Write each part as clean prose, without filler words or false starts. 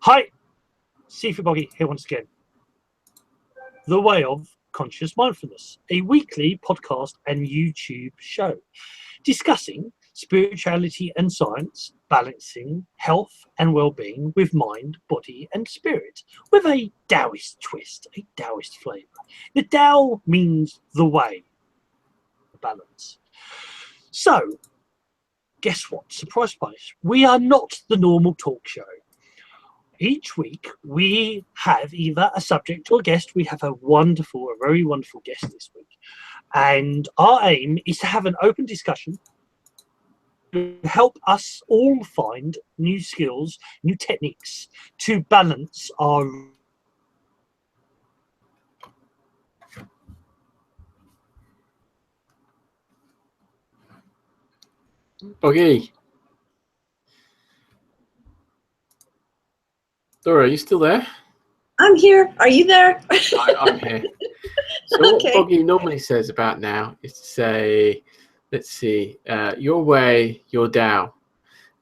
Hi, Seafood Boggy here once again. The Way of Conscious Mindfulness, a weekly podcast and YouTube show discussing spirituality and science, balancing health and well-being with mind, body and spirit, with a Taoist twist, a Taoist flavour. The Tao means the way, the balance. So, guess what? Surprise, surprise. We are not the normal talk show. Each week we have either a subject or a guest. We have a very wonderful guest this week. And our aim is to have an open discussion to help us all find new skills, new techniques to balance our Boggy. Laura, are you still there? I'm here. Are you there? I'm here. So what Boggy normally says about now is to say, let's see, your way, your Tao.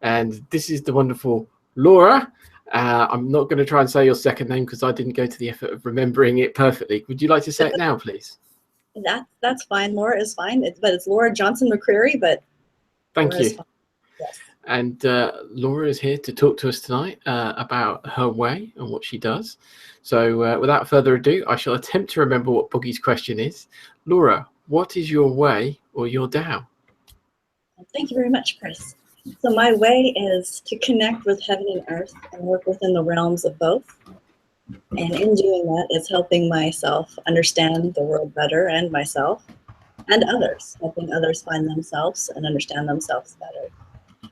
And this is the wonderful Laura. I'm not going to try and say your second name because I didn't go to the effort of remembering it perfectly. Would you like to say it now, please? That's fine. Laura is fine. But it's Laura Johnson McCreary. But thank Laura you. Yes. And Laura is here to talk to us tonight about her way and what she does. So without further ado, I shall attempt to remember what Boggy's question is. Laura, what is your way or your Tao? Thank you very much, Chris. So my way is to connect with heaven and earth and work within the realms of both. And in doing that, it's helping myself understand the world better and myself and others, helping others find themselves and understand themselves better.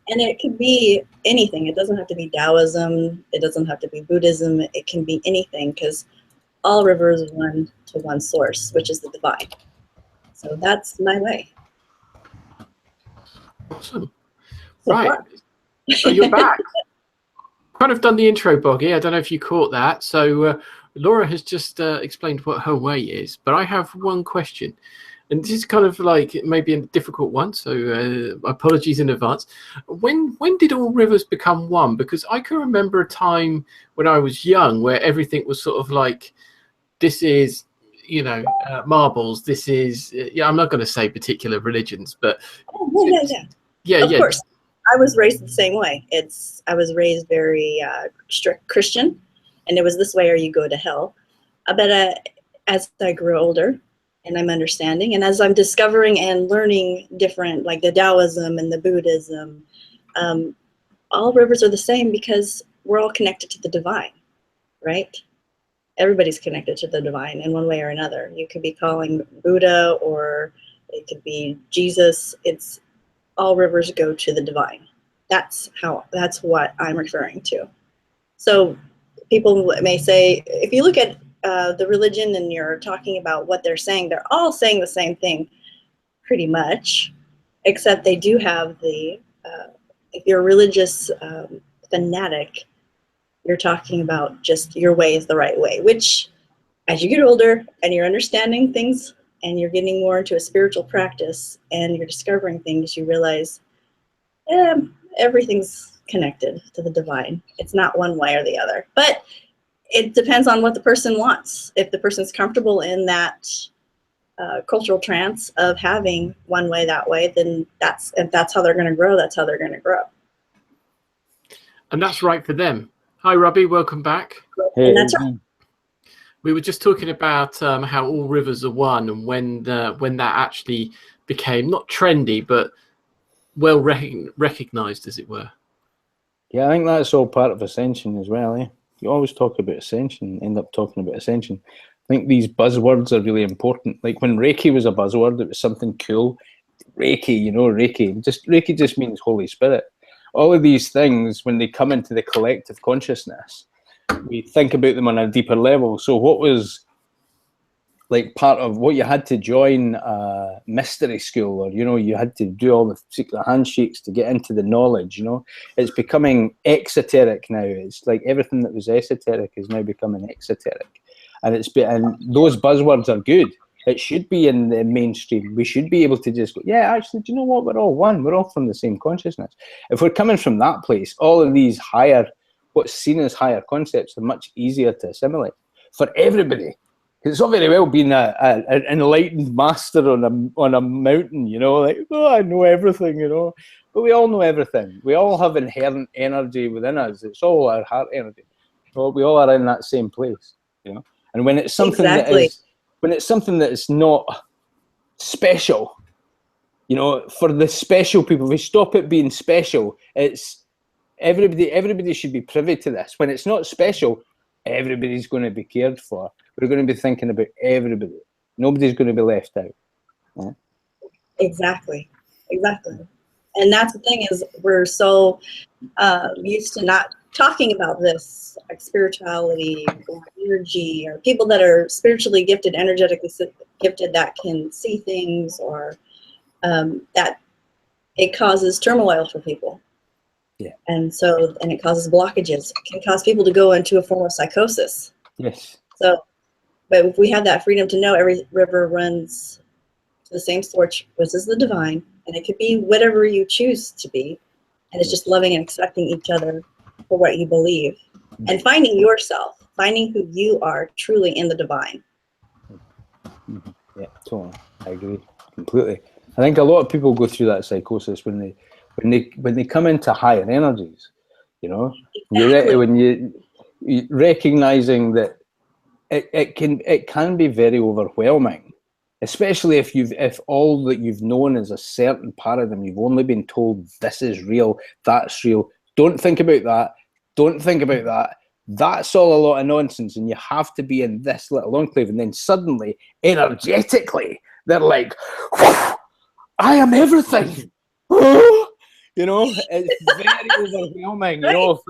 And it could be anything. It doesn't have to be Taoism. It doesn't have to be Buddhism. It can be anything because all rivers run to one source, which is the divine. So that's my way. Awesome. Right. So you're back. Kind of done the intro, Boggy. I don't know if you caught that. So Laura has just explained what her way is, but I have one question. And this is kind of like maybe a difficult one, so apologies in advance. When did all rivers become one? Because I can remember a time when I was young where everything was sort of like, this is, you know, marbles. This is, I'm not going to say particular religions, but Of course, I was raised the same way. I was raised very strict Christian, and it was this way or you go to hell. But as I grew older, and I'm understanding, and as I'm discovering and learning different, like the Taoism and the Buddhism, all rivers are the same because we're all connected to the divine, right? Everybody's connected to the divine in one way or another. You could be calling Buddha or it could be Jesus. It's all rivers go to the divine. That's what I'm referring to. So people may say, if you look at the religion and you're talking about what they're all saying the same thing pretty much, except they do have the, if you're a religious fanatic, you're talking about just your way is the right way, which as you get older and you're understanding things and you're getting more into a spiritual practice and you're discovering things, you realize everything's connected to the divine. It's not one way or the other. But it depends on what the person wants. If the person's comfortable in that cultural trance of having one way, that way, then if that's how they're going to grow, that's how they're going to grow. And that's right for them. Hi, Robbie. Welcome back. Hey. And that's right. We were just talking about how all rivers are one, and when that actually became not trendy, but well recognized, as it were. Yeah, I think that's all part of ascension as well. You always talk about ascension, end up talking about ascension. I think these buzzwords are really important. Like when Reiki was a buzzword, it was something cool. Reiki, Reiki. Reiki just means Holy Spirit. All of these things, when they come into the collective consciousness, we think about them on a deeper level. So what was like part of what you had to join a mystery school, or you had to do all the secret handshakes to get into the knowledge, it's becoming exoteric now. It's like everything that was esoteric is now becoming exoteric, and those buzzwords are good. It should be in the mainstream. We should be able to just go, yeah, actually, do you know what? We're all one. We're all from the same consciousness. If we're coming from that place, all of these higher what's seen as higher concepts are much easier to assimilate for everybody. It's all very well being an enlightened master on a mountain, you know, like, oh, I know everything, you know. But we all know everything. We all have inherent energy within us. It's all our heart energy. Well, we all are in that same place, you know. And when it's something that is not special, you know, for the special people, if we stop it being special, it's everybody should be privy to this. When it's not special, everybody's going to be cared for. We're going to be thinking about everybody. Nobody's going to be left out. Yeah? Exactly. And that's the thing, is we're so used to not talking about this, like spirituality or energy, or people that are spiritually gifted, energetically gifted, that can see things, or that it causes turmoil for people. Yeah. And it causes blockages. It can cause people to go into a form of psychosis. Yes. So, but if we have that freedom to know every river runs to the same source, which is the divine, and it could be whatever you choose to be, and it's just loving and accepting each other for what you believe, and finding yourself, finding who you are truly in the divine. Yeah, totally. I agree completely. I think a lot of people go through that psychosis when they come into higher energies, you know. Exactly. When you recognizing that it can be very overwhelming, especially if all that you've known is a certain paradigm. You've only been told this is real, that's real. Don't think about that. Don't think about that. That's all a lot of nonsense, and you have to be in this little enclave. And then suddenly, energetically, they're like, I am everything. You know, it's very overwhelming. You know,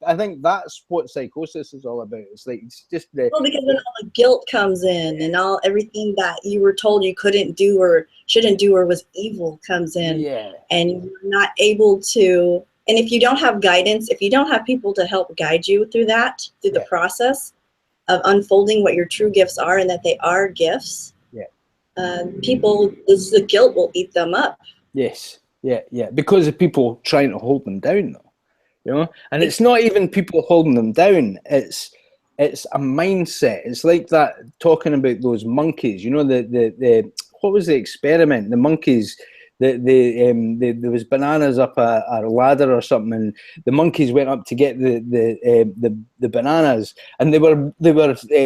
I think that's what psychosis is all about. It's like, it's just because then all the guilt comes in, and everything that you were told you couldn't do or shouldn't do or was evil comes in. Yeah. And you're not able to. And if you don't have guidance, if you don't have people to help guide you through the process of unfolding what your true gifts are, and that they are gifts, the guilt will eat them up. Yes. Yeah. Because of people trying to hold them down, though. You know? And it's not even people holding them down. It's a mindset. It's like that, talking about those monkeys. You know, the what was the experiment? The monkeys. There was bananas up a ladder or something, and the monkeys went up to get the bananas, and they were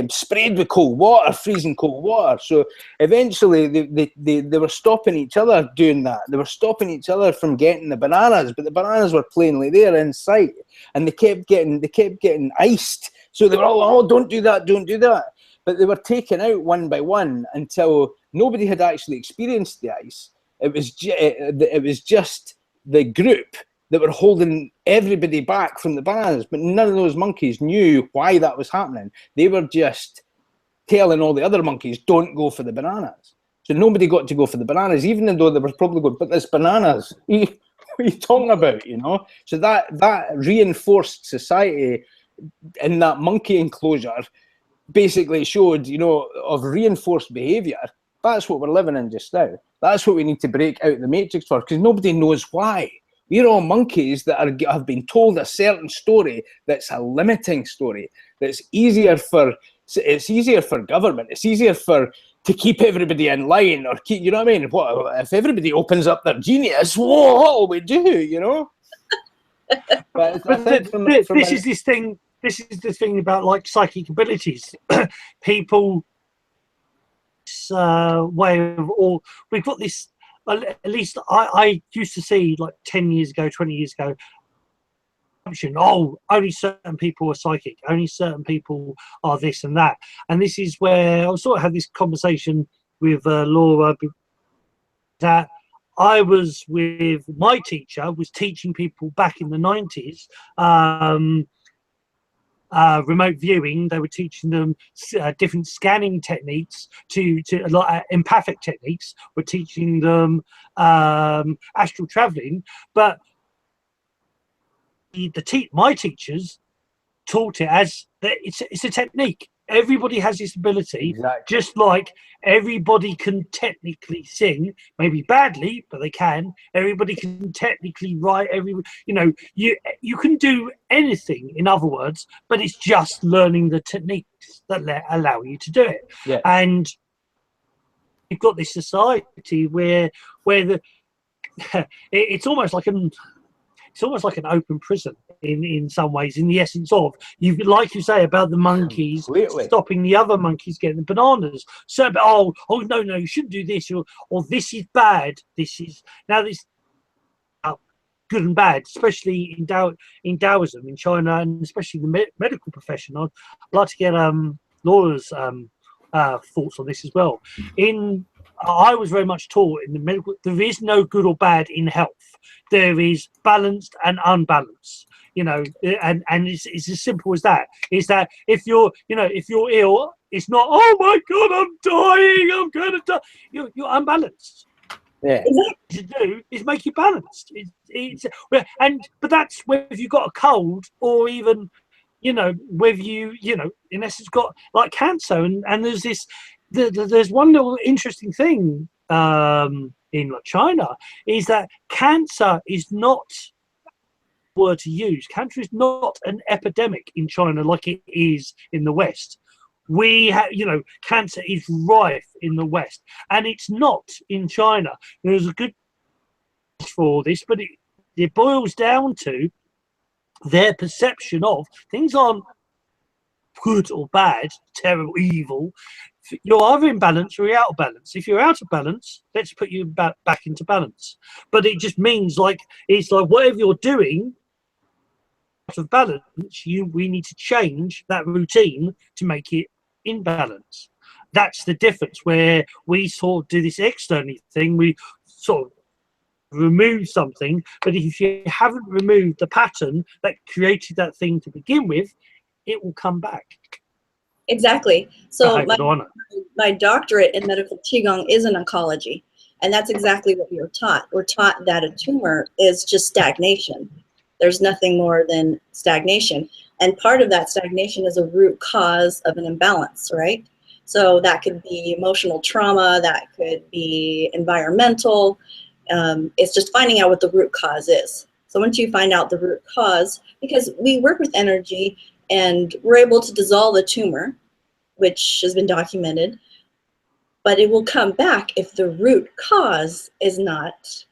sprayed with cold water, freezing cold water. So eventually they were stopping each other doing that. They were stopping each other from getting the bananas, but the bananas were plainly there in sight, and they kept getting iced. So they were all, oh, don't do that. But they were taken out one by one until nobody had actually experienced the ice. It was just the group that were holding everybody back from the bananas, but none of those monkeys knew why that was happening. They were just telling all the other monkeys, don't go for the bananas. So nobody got to go for the bananas, even though they were probably going, but there's bananas. What are you talking about, you know? So that reinforced society in that monkey enclosure basically showed, you know, of reinforced behavior. That's what we're living in just now. That's what we need to break out the matrix for, because nobody knows why. We're all monkeys that have been told a certain story that's a limiting story. It's easier for government. It's easier to keep everybody in line, or keep, you know what I mean? What if everybody opens up their genius? Whoa, what will we do? You know. But this is the thing about like psychic abilities. People. Way of all, we've got this, at least I used to see like 10 years ago, 20 years ago, only certain people are psychic, only certain people are this and that. And this is where I sort of had this conversation with Laura, that I was with my teacher, was teaching people back in the 90s remote viewing. They were teaching them different scanning techniques to empathic techniques. We're teaching them astral traveling, but my teachers taught it as it's a technique. everybody has this ability, Exactly. just like everybody can technically sing, maybe badly, but they can. Everybody can technically write. You can do anything, in other words, but it's just learning the techniques that allow you to do it. Yeah. And you've got this society where the it's almost like an open prison in some ways, in the essence of, you like you say about the monkeys Completely. stopping the other monkeys getting the bananas. So, oh no, you shouldn't do this, or this is bad. This is now this good and bad, especially in Taoism in China, and especially the medical profession. I'd like to get Laura's thoughts on this as well. I was very much taught in the medical, there is no good or bad in health. There is balanced and unbalanced, and it's as simple as that. Is that if you're ill, it's not, oh my God, I'm dying, I'm going to die. You're unbalanced. Yeah. What you do is make you balanced. But that's whether you've got a cold, or even, whether you in essence got like cancer. And there's this, there's one little interesting thing in like China, is that cancer is not a word to use. Cancer is not an epidemic in China like it is in the West. We have, cancer is rife in the West, and it's not in China. There's a good for this, but it boils down to their perception of things aren't good or bad, terrible, evil. You're either in balance or you're out of balance. If you're out of balance, let's put you back into balance. But it just means it's like whatever you're doing out of balance, we need to change that routine to make it in balance. That's the difference, where we sort of do this externally thing. We sort of remove something, but if you haven't removed the pattern that created that thing to begin with, it will come back. Exactly. So my doctorate in medical Qigong is in oncology, and that's exactly what we were taught. We're taught that a tumor is just stagnation. There's nothing more than stagnation. And part of that stagnation is a root cause of an imbalance, right? So that could be emotional trauma, that could be environmental. It's just finding out what the root cause is. So once you find out the root cause, because we work with energy and we're able to dissolve a tumor, which has been documented, but it will come back if the root cause is not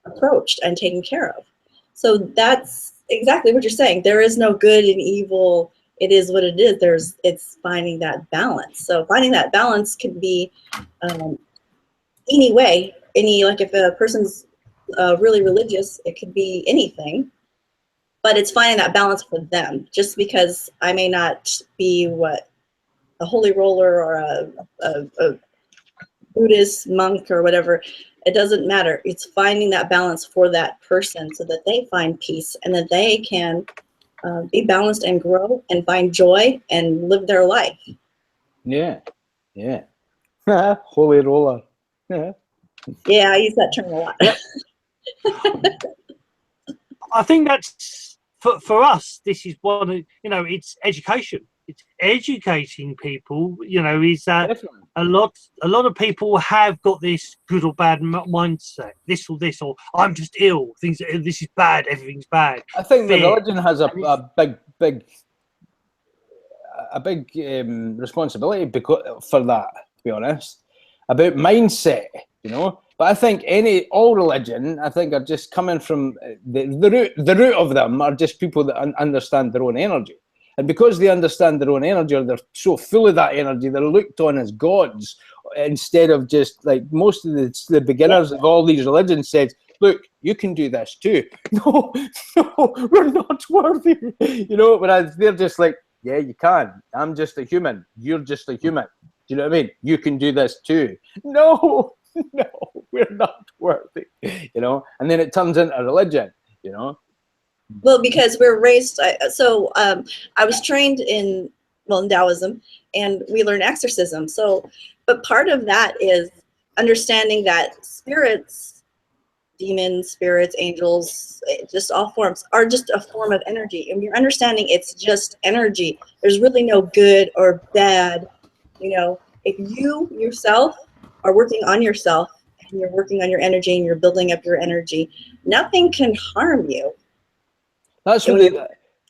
approached and taken care of. So that's exactly what you're saying. There is no good and evil. It is what it is. It's finding that balance. So finding that balance can be any way. Like if a person's really religious, it could be anything. But it's finding that balance for them. Just because I may not be a holy roller or a Buddhist monk or whatever, it doesn't matter. It's finding that balance for that person so that they find peace and that they can be balanced and grow and find joy and live their life. Yeah. Holy roller. Yeah, I use that term a lot. I think that's for us. This is one of, it's education. It's educating people. Is that definitely. a lot of people have got this good or bad mindset. This or I'm just ill. This is bad. Everything's bad. I think the religion has a big responsibility for that. To be honest, about mindset. But I think all religion, I think, are just coming from the root of them are just people that understand their own energy. And because they understand their own energy, or they're so full of that energy, they're looked on as gods instead of just like most of the beginners of all these religions said, look, you can do this too. No, we're not worthy. Whereas they're just like, yeah, you can. I'm just a human. You're just a human. Do you know what I mean? You can do this too. No, we're not worthy. And then it turns into a religion, Well, because we're raised, I was trained in Taoism, and we learn exorcism. So, but part of that is understanding that spirits demons, spirits, angels, just all forms are just a form of energy. And you're understanding it's just energy. There's really no good or bad. You know, if you yourself are working on yourself and you're working on your energy and you're building up your energy, nothing can harm you. That's really,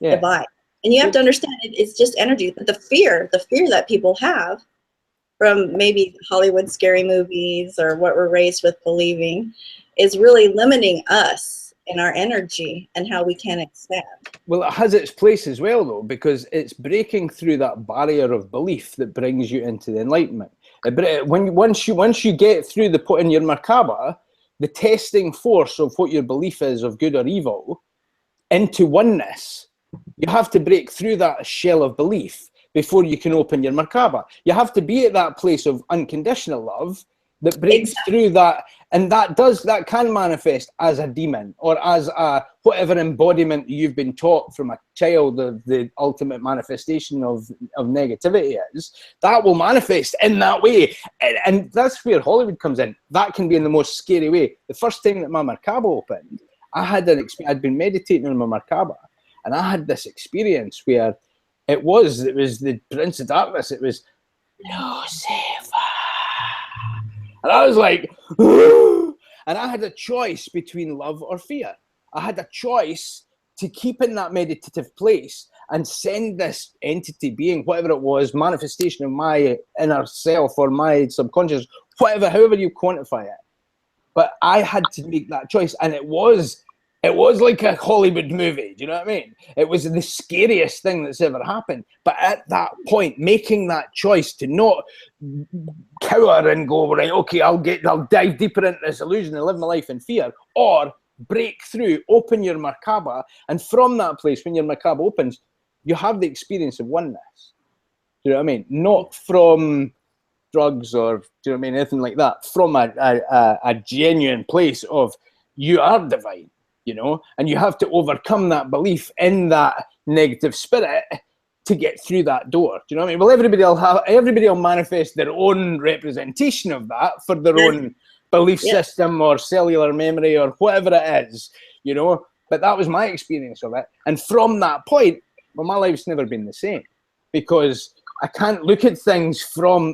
yeah. Divine. And you have to understand it's just energy. But the fear that people have from maybe Hollywood scary movies or what we're raised with believing is really limiting us in our energy and how we can expand. Well, it has its place as well, though, because it's breaking through that barrier of belief that brings you into the enlightenment. Once you get through the point in your Merkaba, the testing force of what your belief is of good or evil into oneness, you have to break through that shell of belief before you can open your Merkaba. You have to be at that place of unconditional love that breaks through that, and that can manifest as a demon or as a whatever embodiment you've been taught from a child of the ultimate manifestation of negativity is. That will manifest in that way, and that's where Hollywood comes in. That can be in the most scary way. The first time that my Merkaba opened, I'd been meditating on my Merkaba, and I had this experience where it was the Prince of Darkness. It was Lucifer. And I was like, and I had a choice between love or fear. I had a choice to keep in that meditative place and send this entity, being whatever it was, manifestation of my inner self or my subconscious, however you quantify it. But I had to make that choice, and it was like a Hollywood movie. Do you know what I mean? It was the scariest thing that's ever happened. But at that point, making that choice to not cower and go, right, okay, I'll dive deeper into this illusion and live my life in fear, or break through, open your Merkaba, and from that place, when your Merkaba opens, you have the experience of oneness. Do you know what I mean? Not from drugs or, do you know what I mean, anything like that. From a genuine place of you are divine. You know, and you have to overcome that belief in that negative spirit to get through that door. Do you know what I mean? Well, everybody will manifest their own representation of that for their own belief system or cellular memory or whatever it is, you know. But that was my experience of it. And from that point, well, my life's never been the same, because I can't look at things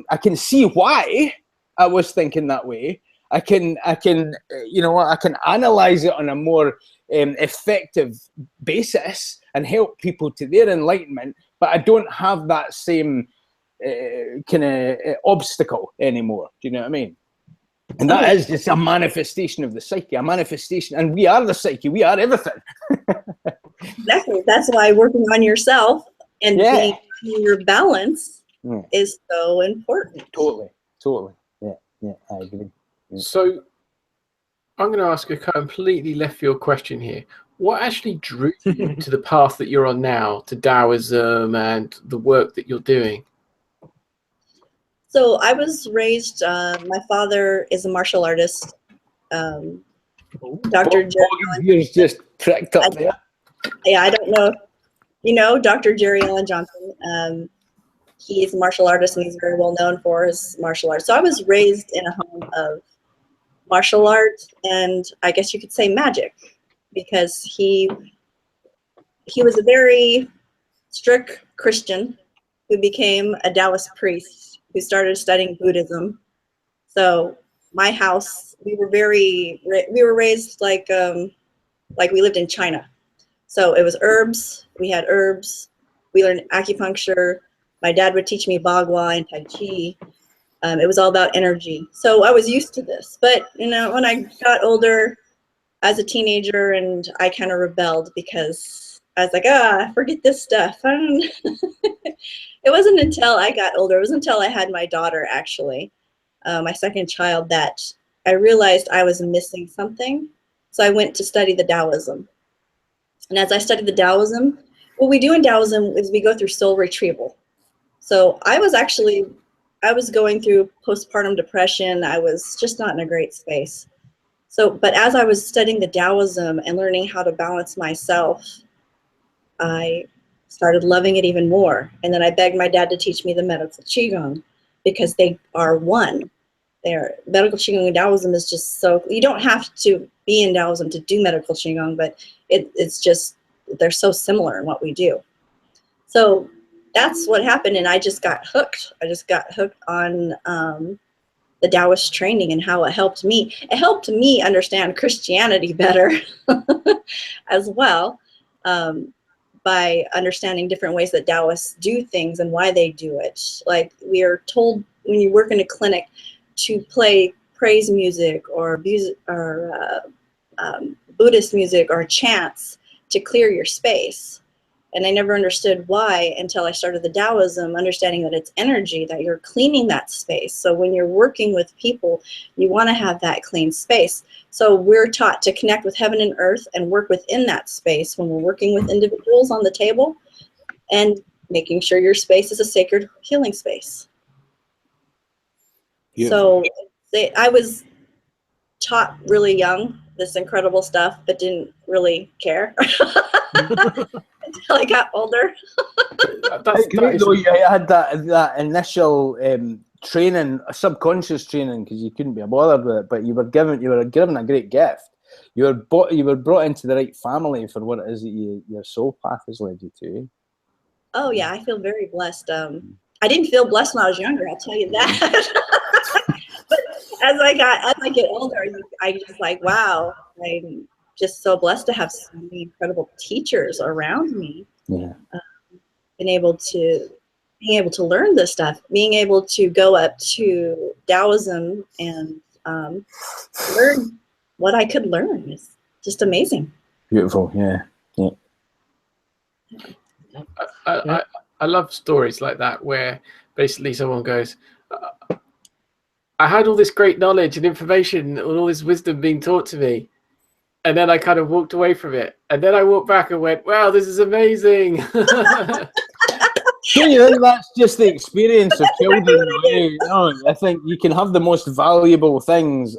I can see why I was thinking that way. I can analyze it on a more effective basis and help people to their enlightenment, but I don't have that same kind of obstacle anymore. Do you know what I mean? And that is just a manifestation of the psyche, a manifestation, and we are the psyche, we are everything. Exactly. That's why working on yourself and being in your balance is so important. Totally. Yeah, I agree. So I'm going to ask a completely left field question here. What actually drew you to the path that you're on now, to Taoism and the work that you're doing? So I was raised, my father is a martial artist. Dr. Jerry just pricked up there. Yeah, I don't know. You know, Dr. Jerry Allen Johnson. He's a martial artist, and he's very well known for his martial arts. So I was raised in a home of martial art, and I guess you could say magic, because he was a very strict Christian who became a Taoist priest who started studying Buddhism. So my house, we were raised like we lived in China. So it was herbs. We had herbs. We learned acupuncture. My dad would teach me Bagua and Tai Chi. It was all about energy. So I was used to this. But, you know, when I got older as a teenager, and I kind of rebelled because I was like, forget this stuff. It wasn't until I got older, it wasn't until I had my daughter, actually, my second child, that I realized I was missing something. So I went to study the Taoism. And as I studied the Taoism, what we do in Taoism is we go through soul retrieval. So I was going through postpartum depression. I was just not in a great space. So, but as I was studying the Taoism and learning how to balance myself, I started loving it even more. And then I begged my dad to teach me the medical Qigong, because they are one. Medical Qigong and Taoism is just so, you don't have to be in Taoism to do medical Qigong, but it's just, they're so similar in what we do. So that's what happened, and I just got hooked. I just got hooked on the Taoist training and how it helped me. It helped me understand Christianity better as well, by understanding different ways that Taoists do things and why they do it. Like, we are told when you work in a clinic to play praise music or music or Buddhist music or chants to clear your space. And I never understood why until I started the Taoism, understanding that it's energy, that you're cleaning that space. So when you're working with people, you want to have that clean space. So we're taught to connect with heaven and earth and work within that space when we're working with individuals on the table, and making sure your space is a sacred healing space. Beautiful. So I was taught really young this incredible stuff, but didn't really care until I got older. That's great though. You had that initial training, subconscious training, because you couldn't be bothered with it. But you were given a great gift. You were brought into the right family for what it is that your soul path has led you to. Oh yeah, I feel very blessed. I didn't feel blessed when I was younger, I'll tell you that. But as I get older, I just like, wow, I'm just so blessed to have so many incredible teachers around me. Yeah. Being able to learn this stuff, being able to go up to Taoism and learn what I could learn is just amazing. Beautiful, yeah. I love stories like that where basically someone goes, I had all this great knowledge and information and all this wisdom being taught to me, and then I kind of walked away from it, and then I walked back and went, wow, this is amazing. Don't you think that's just the experience of children? I think you can have the most valuable things,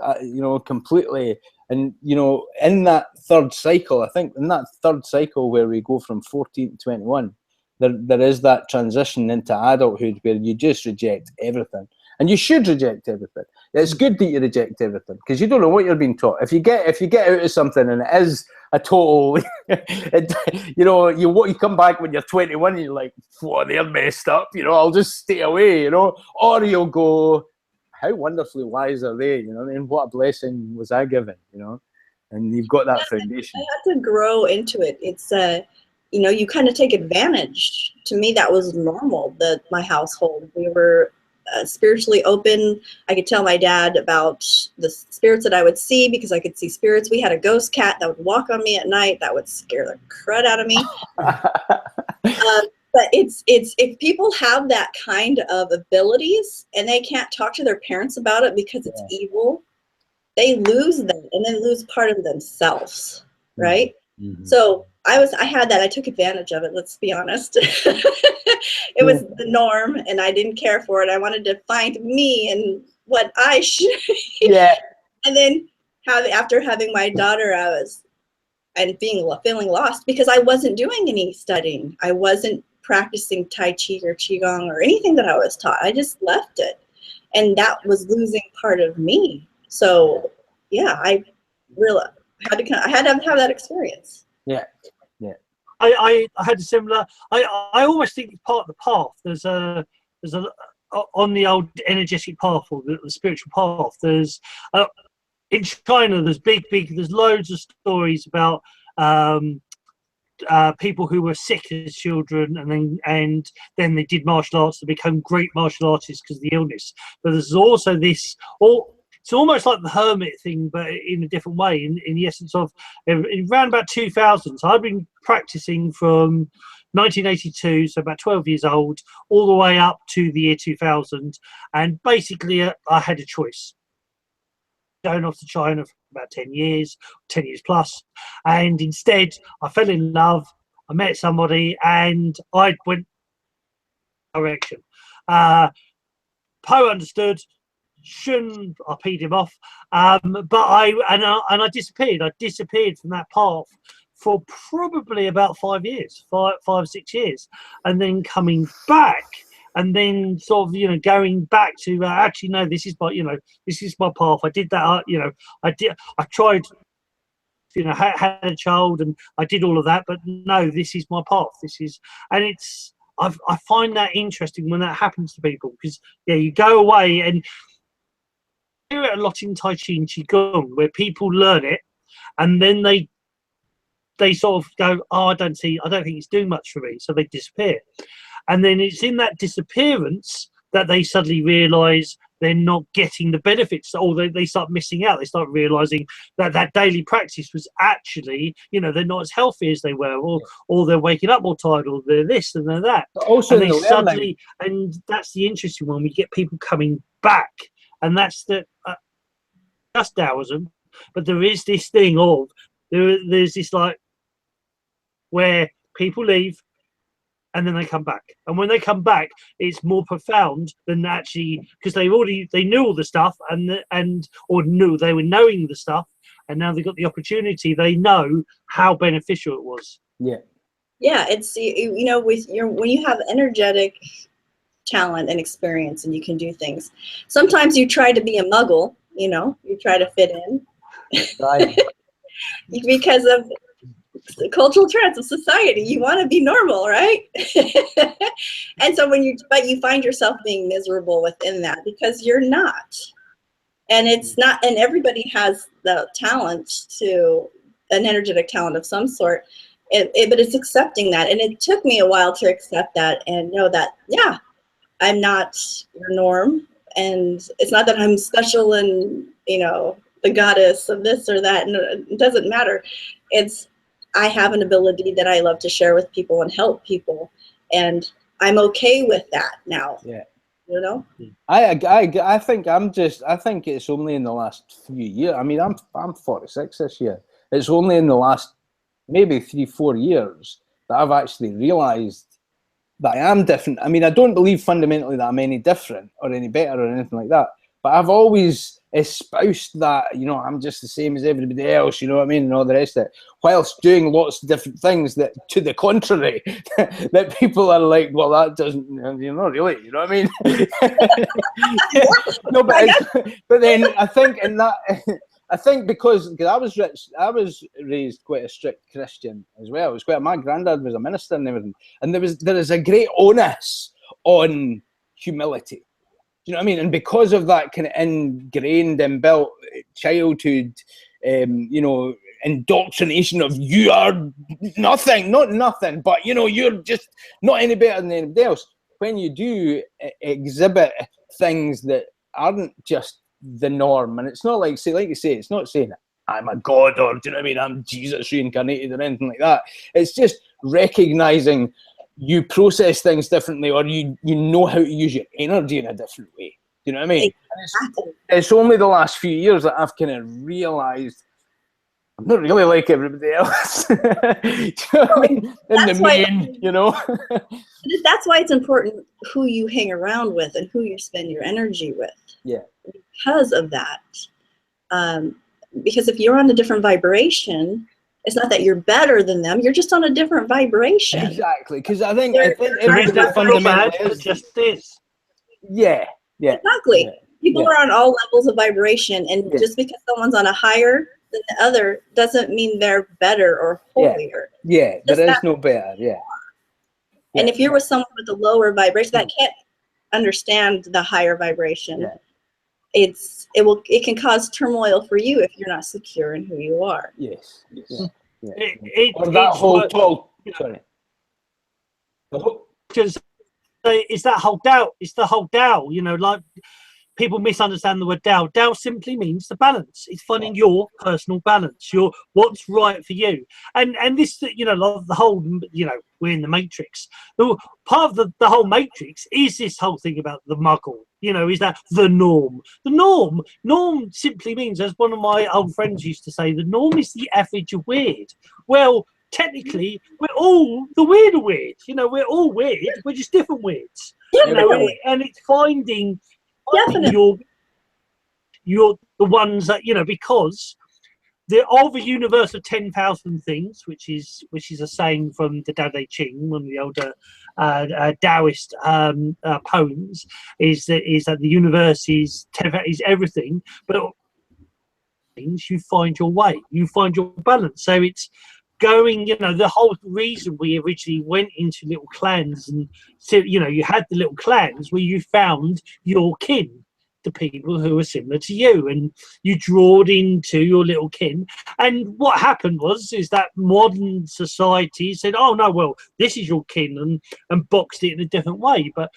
completely. And, in that third cycle, I think in that third cycle where we go from 14 to 21, there is that transition into adulthood where you just reject everything. And you should reject everything. It's good that you reject everything because you don't know what you're being taught. If you get out of something and it is a total, you come back when you're 21 and you're like, "Whoa, they're messed up." I'll just stay away. Or you'll go, "How wonderfully wise are they?" And what a blessing was I given? And you've got that foundation. I had to grow into it. It's you kind of take advantage. To me, that was normal. My household, we were spiritually open. I could tell my dad about the spirits that I would see because I could see spirits. We had a ghost cat that would walk on me at night. That would scare the crud out of me. But it's if people have that kind of abilities and they can't talk to their parents about it because it's evil, they lose them and then lose part of themselves, right? Mm-hmm. So I had that. I took advantage of it. Let's be honest. It was the norm, and I didn't care for it. I wanted to find me and what I should. Yeah. And then after having my daughter, feeling lost because I wasn't doing any studying. I wasn't practicing Tai Chi or Qigong or anything that I was taught. I just left it, and that was losing part of me. So yeah, I had to have that experience. Yeah. I had a similar. I almost think it's part of the path. There's a on the old energetic path or the spiritual path. There's in China. There's loads of stories about people who were sick as children and then they did martial arts to become great martial artists because of the illness. But there's also this. It's almost like the hermit thing, but in a different way. In the essence of around about 2000. So I've been practicing from 1982, so about 12 years old, all the way up to the year 2000. And basically, I had a choice. Going off to China for about 10 years plus. And instead, I fell in love. I met somebody, and I went direction. Poe understood. Shun, I peed him off, but I disappeared. I disappeared from that path for probably about 5 years, 5 6 years, and then coming back and then sort of, you know, going back to actually, no, this is my, you know, this is my path. I did that, you know, I tried, you know, had a child and I did all of that, but no, this is my path. This is, and it's, I find that interesting when that happens to people, because yeah, you go away, and I hear it a lot in Tai Chi and Qigong, where people learn it and then they sort of go, oh, I don't think it's doing much for me, so they disappear. And then it's in that disappearance that they suddenly realize they're not getting the benefits, or they start missing out. They start realizing that that daily practice was actually, you know, they're not as healthy as they were, or they're waking up more tired, or they're this and they're that. But also, and they suddenly, and that's the interesting one, we get people coming back, and that's the just Taoism, but there is this thing of there's this, like, where people leave and then they come back, and when they come back it's more profound than actually, because they knew all the stuff, or knew they were knowing the stuff, and now they got the opportunity, they know how beneficial it was. Yeah, it's, you know, when you have energetic talent and experience and you can do things, sometimes you try to be a muggle, you know, you try to fit in, right. because of the cultural trends of society. You want to be normal, right? And so but you find yourself being miserable within that because you're not. And it's not, and everybody has the talent, to an energetic talent of some sort, but it's accepting that. And it took me a while to accept that and know that, yeah, I'm not your norm. And it's not that I'm special and, you know, the goddess of this or that. And it doesn't matter. It's, I have an ability that I love to share with people and help people, and I'm okay with that now. Yeah, you know. I think I think it's only in the last few years. I mean, I'm 46 this year. It's only in the last maybe 3-4 years that I've actually realised that I am different. I mean, I don't believe fundamentally that I'm any different or any better or anything like that, but I've always espoused that, you know, I'm just the same as everybody else, you know what I mean, and all the rest of it, whilst doing lots of different things that, to the contrary, that people are like, well, that doesn't, you know, really, you know what I mean? No, but then I think in that, I think because I was raised quite a strict Christian as well. It was my granddad was a minister and everything, and there is a great onus on humility. Do you know what I mean? And because of that kind of ingrained and built childhood, you know, indoctrination of you are nothing, not nothing, but, you know, you're just not any better than anybody else. When you do exhibit things that aren't just the norm, and it's not like, like you say, it's not saying I'm a god or, do you know what I mean, I'm Jesus reincarnated or anything like that. It's just recognizing you process things differently, or you know how to use your energy in a different way. Do you know what I mean? Exactly. It's only the last few years that I've kind of realised I'm not really like everybody else. Do you know what I mean? In the main, you know. That's why it's important who you hang around with and who you spend your energy with. Yeah. Because of that. Because if you're on a different vibration, it's not that you're better than them, you're just on a different vibration. Exactly, because I think everything fundamentally just is. Yeah, yeah. Exactly. Yeah. People are on all levels of vibration, and just because someone's on a higher than the other doesn't mean they're better or holier. Yeah, there is no better, yeah. And if you're with someone with a lower vibration that can't understand the higher vibration, it can cause turmoil for you if you're not secure in who you are. Yes. Sorry. Because it's that whole doubt. It's the whole Tao. You know, like people misunderstand the word Tao. Tao simply means the balance. It's finding your personal balance. What's right for you. And this, you know, the whole, you know, we're in the Matrix. Part of the whole Matrix is this whole thing about the muggle. You know, is that the norm? The norm simply means, as one of my old friends used to say, the norm is the average of weird. Well, technically, we're all the weird of weird. You know, we're all weird. We're just different weirds. You know, and it's finding you're the ones that, you know, because of a universe of 10,000 things, which is a saying from the Tao Te Ching, one of the older Taoist poems, is that the universe is everything, but you find your way, you find your balance. So it's going, the whole reason we originally went into little clans, and so you had the little clans where you found your kin, the people who are similar to you, and you drawed into your little kin. And what happened is that modern society said, oh no, well, this is your kin, and boxed it in a different way. But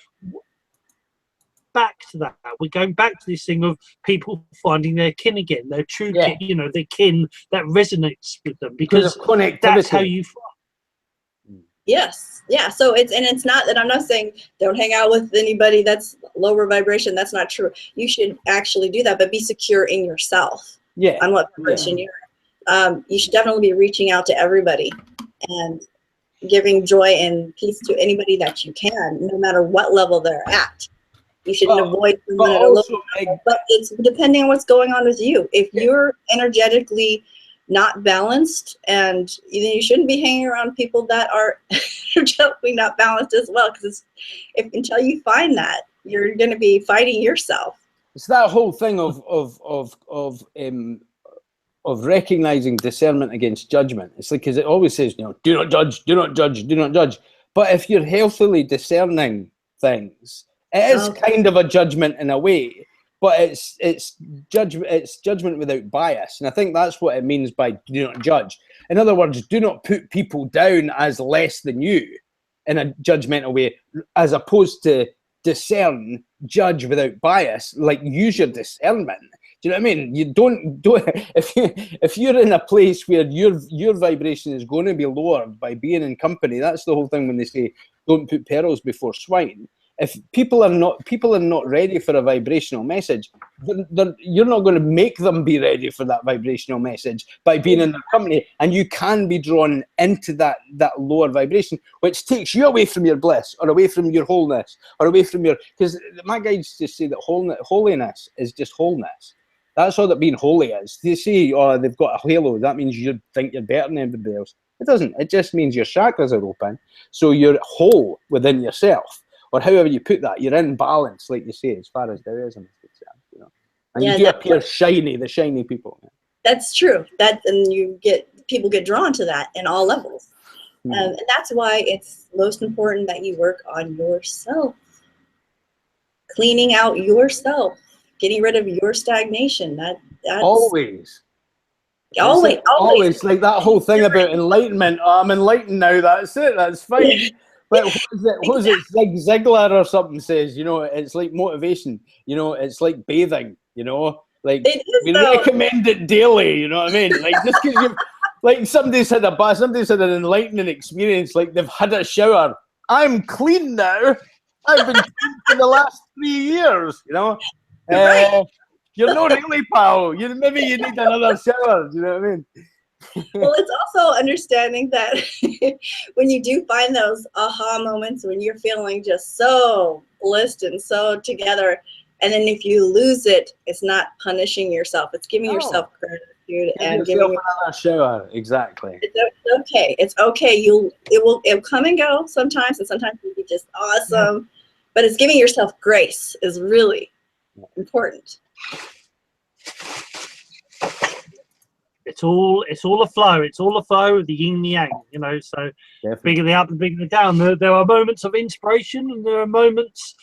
back to that, we're going back to this thing of people finding their kin again, their true kin, their kin that resonates with them, because that's how you find. Yes, yeah. So it's not that I'm not saying don't hang out with anybody that's lower vibration. That's not true. You should actually do that, but be secure in yourself. Yeah. On what vibration you're in. You should definitely be reaching out to everybody and giving joy and peace to anybody that you can, no matter what level they're at. You shouldn't avoid someone at a low level, but it's depending on what's going on with you. If you're energetically not balanced, and then you shouldn't be hanging around people that are energetically not balanced as well, because until you find that, you're going to be fighting yourself. It's that whole thing of recognizing discernment against judgment. It's like, because it always says, do not judge, do not judge, do not judge. But if you're healthily discerning things, it is kind of a judgment in a way, but it's judgment without bias. And I think that's what it means by do not judge. In other words, do not put people down as less than you in a judgmental way, as opposed to discern, judge without bias. Like, use your discernment. Do you know what I mean? You don't if you're in a place where your vibration is going to be lowered by being in company. That's the whole thing when they say don't put pearls before swine. If people are not ready for a vibrational message, you're not going to make them be ready for that vibrational message by being in their company, and you can be drawn into that lower vibration, which takes you away from your bliss, or away from your wholeness, or away from your. Because my guides just say that holiness is just wholeness. That's all that being holy is. They say, oh, they've got a halo. That means you think you're better than everybody else. It doesn't. It just means your chakras are open, so you're whole within yourself. Or however you put that, you're in balance, like you say, as far as Taoism is concerned, And you do appear shiny, the shiny people. That's true. And people get drawn to that in all levels. And that's why it's most important that you work on yourself. Cleaning out yourself, getting rid of your stagnation. That's always. Always. Like that whole thing about enlightenment. Oh, I'm enlightened now. That's it. That's fine. But what is it? Zig Ziglar or something says, it's like motivation. It's like bathing. Like we recommend it daily. You know what I mean? Like just because you, like somebody's had an enlightening experience. Like they've had a shower. I'm clean now. I've been clean for the last 3 years. You're not really, pal. Maybe you need another shower. Do you know what I mean? Well, it's also understanding that when you do find those aha moments, when you're feeling just so blissed and so together, and then if you lose it, it's not punishing yourself. It's giving yourself gratitude and giving yourself another shower. Exactly. It's okay. It's okay. It'll come and go sometimes, and sometimes it'll be just awesome. But it's giving yourself grace is really important. It's all a flow. It's all a flow of the yin and yang, so definitely. Bigger the up and bigger the down. There are moments of inspiration, and there are moments.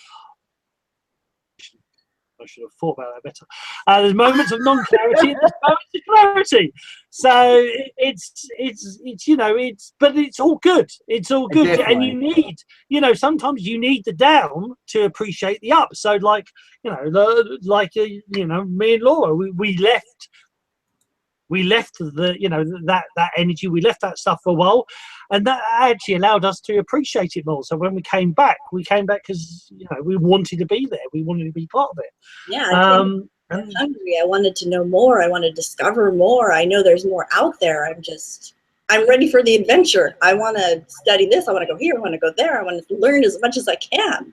I should have thought about that better. There's moments of non-clarity and there's moments of clarity. So but it's all good. It's all good. Definitely. And you need, sometimes you need the down to appreciate the up. So like, me and Laura, we left that energy, we left that stuff for a while, and that actually allowed us to appreciate it more. So when we came back because we wanted to be there, we wanted to be part of it. Yeah, I'm hungry. I wanted to know more. I want to discover more. I know there's more out there. I'm ready for the adventure. I want to study this. I want to go here. I want to go there. I want to learn as much as I can.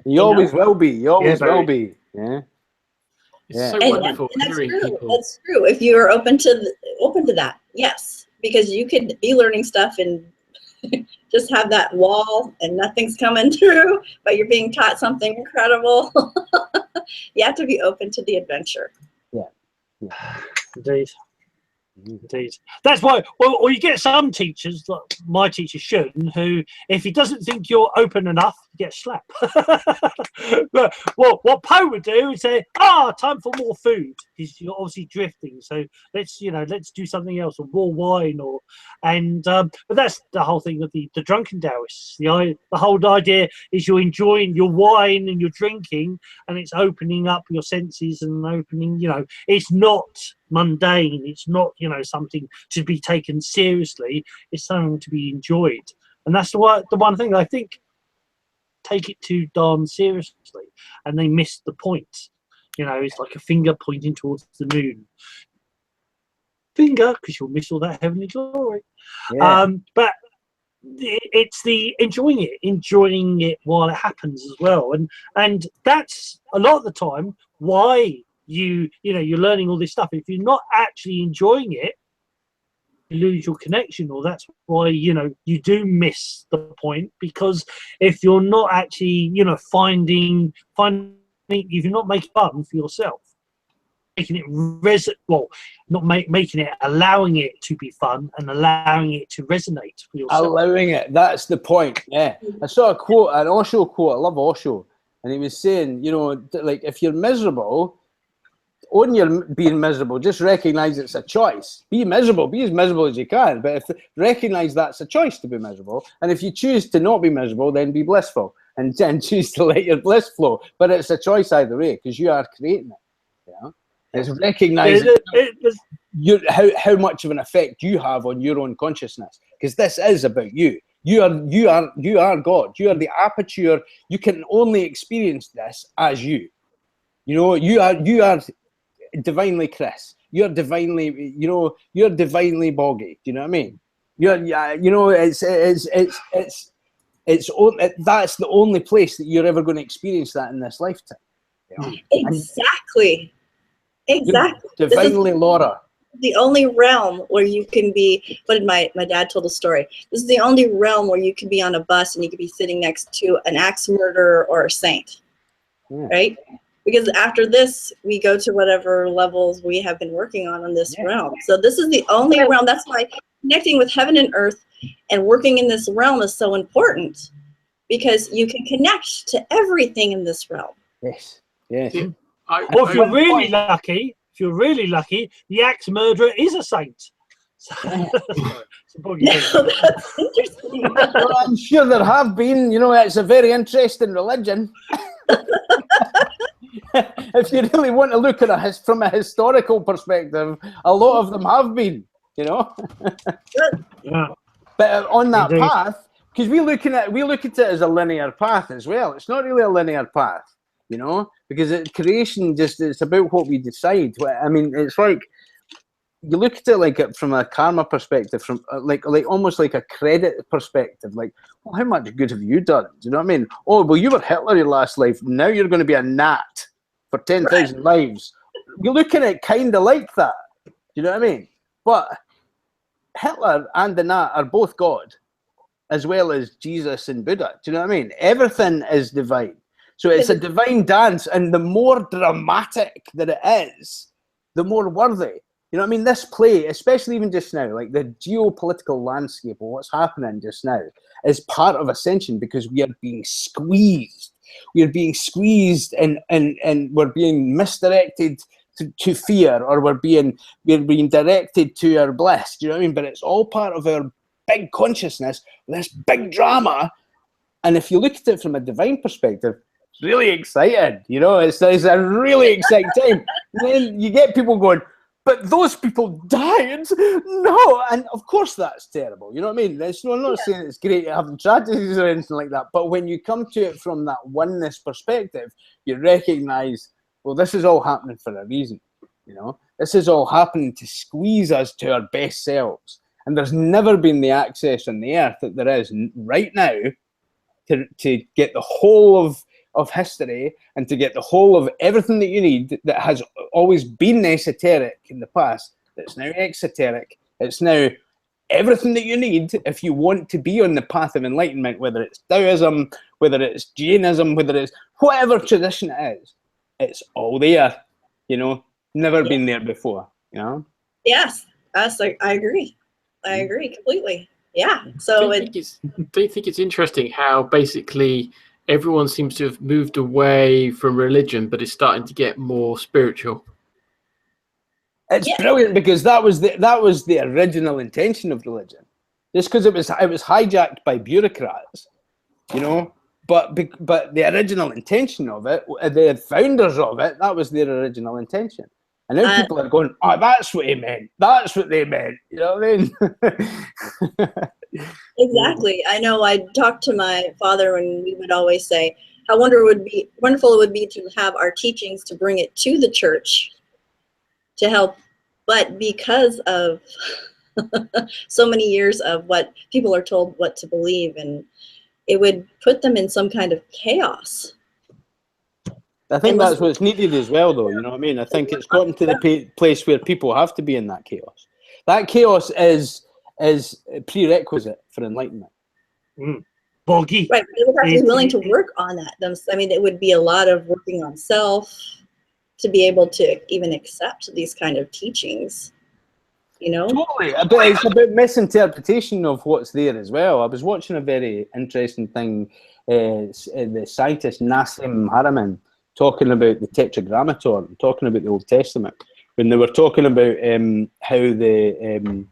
You always will be. You always will be. Yeah. It's Yeah. so And wonderful that's hearing true. people. That's true. If you are open to that, yes, because you could be learning stuff and just have that wall and nothing's coming through, but you're being taught something incredible. You have to be open to the adventure. Indeed. Indeed. That's why, or you get some teachers, like my teacher Shun, who, if he doesn't think you're open enough, he gets slapped. But what Poe would do is say, time for more food. You're obviously drifting, so let's do something else, or more wine, but that's the whole thing of the drunken Taoists. The whole idea is you're enjoying your wine and you're drinking, and it's opening up your senses and opening, it's not mundane, it's not something to be taken seriously, it's something to be enjoyed. And that's the one thing I think take it too darn seriously and they miss the point. It's like a finger pointing towards the moon, because you'll miss all that heavenly glory. But it's the enjoying it while it happens as well, and that's a lot of the time why you're learning all this stuff. If you're not actually enjoying it, you lose your connection, or that's why you do miss the point, because if you're not actually finding if you're not making fun for yourself, making it making it, allowing it to be fun and allowing it to resonate for yourself. Allowing it, that's the point. Yeah. I saw a quote, an Osho quote, I love Osho, and he was saying, like, if you're miserable, when you're being miserable, just recognize it's a choice. Be miserable, be as miserable as you can, but recognize that's a choice to be miserable, and if you choose to not be miserable, then be blissful and choose to let your bliss flow. But it's a choice either way, because you are creating it. It's recognizing how much of an effect you have on your own consciousness, because this is about you. You are God. You are the aperture. You can only experience this as you. You are divinely Chris. You're divinely, you're divinely Boggy. Do you know what I mean? That's the only place that you're ever going to experience that in this lifetime. Exactly. Divinely Laura. The only realm where you can be, what did my dad told a story. This is the only realm where you can be on a bus and you could be sitting next to an axe murderer or a saint. Right? Because after this, we go to whatever levels we have been working on this realm. So this is the only realm. That's why connecting with heaven and earth and working in this realm is so important, because you can connect to everything in this realm. Yes. If you're really lucky, the axe murderer is a saint. That's interesting. Well, I'm sure there have been. It's a very interesting religion. If you really want to look at it from a historical perspective, a lot of them have been. But on that path, because we look at it as a linear path as well. It's not really a linear path, because creation it's about what we decide. I mean, it's like you look at it like from a karma perspective, from like almost like a credit perspective. Like, well, how much good have you done? Do you know what I mean? Oh, well, you were Hitler your last life. Now you're going to be a gnat for 10,000 lives. You look at it kind of like that. Do you know what I mean? But Hitler and the gnat are both God, as well as Jesus and Buddha. Do you know what I mean? Everything is divine. So it's a divine dance, and the more dramatic that it is, the more worthy. You know what I mean? This play, especially even just now, like the geopolitical landscape of what's happening just now, is part of ascension, because we are being squeezed. We are being squeezed, and we're being misdirected to fear, or we're being directed to our bliss. Do you know what I mean? But it's all part of our big consciousness, this big drama. And if you look at it from a divine perspective, it's really exciting. It's a really exciting time. And then you get people going, but those people died. No, and of course that's terrible. You know what I mean? I'm not saying it's great having tragedies or anything like that, but when you come to it from that oneness perspective, you recognize, well, this is all happening for a reason. This is all happening to squeeze us to our best selves. And there's never been the access on the earth that there is right now to get the whole of of history and to get the whole of everything that you need that has always been esoteric in the past, that's now exoteric. It's now everything that you need if you want to be on the path of enlightenment, whether it's Taoism, whether it's Jainism, whether it's whatever tradition it is, it's all there, you know, never been there before, you know? Yes, I agree. I agree completely. Yeah. So do you think it's interesting how basically everyone seems to have moved away from religion, but is starting to get more spiritual? It's brilliant because that was the original intention of religion. Just because it was hijacked by bureaucrats, you know. But the original intention of it, the founders of it, that was their original intention. And now people are going, oh, that's what he meant. That's what they meant. You know what I mean? Exactly. I know. I talked to my father, and we would always say how wonderful it would be to have our teachings to bring it to the church to help, but because of so many years of what people are told what to believe, and it would put them in some kind of chaos. I think that's what's needed as well, though. You know what I mean? I think it's gotten to the place where people have to be in that chaos. That chaos is a prerequisite for enlightenment. Boggy. Right. They would have to be willing to work on that. I mean, it would be a lot of working on self to be able to even accept these kind of teachings, you know? Totally. But it's about misinterpretation of what's there as well. I was watching a very interesting thing, the scientist Nassim Haramein talking about the Tetragrammaton, talking about the Old Testament, when they were talking about how the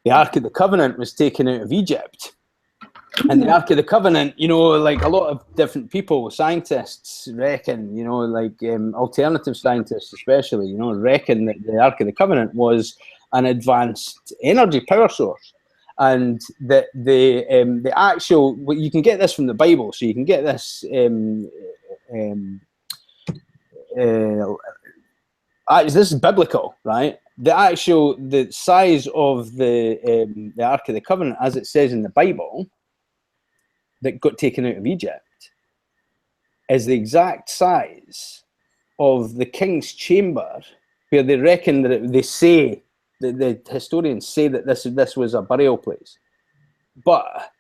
Ark of the Covenant was taken out of Egypt. And the Ark of the Covenant, you know, like a lot of different people, scientists reckon, you know, like alternative scientists especially, you know, reckon that the Ark of the Covenant was an advanced energy power source. And that the actual, well, you can get this from the Bible, so you can get this, this is biblical, right? The size of the Ark of the Covenant, as it says in the Bible, that got taken out of Egypt, is the exact size of the king's chamber, where they reckon that they say, the historians say that this was a burial place. But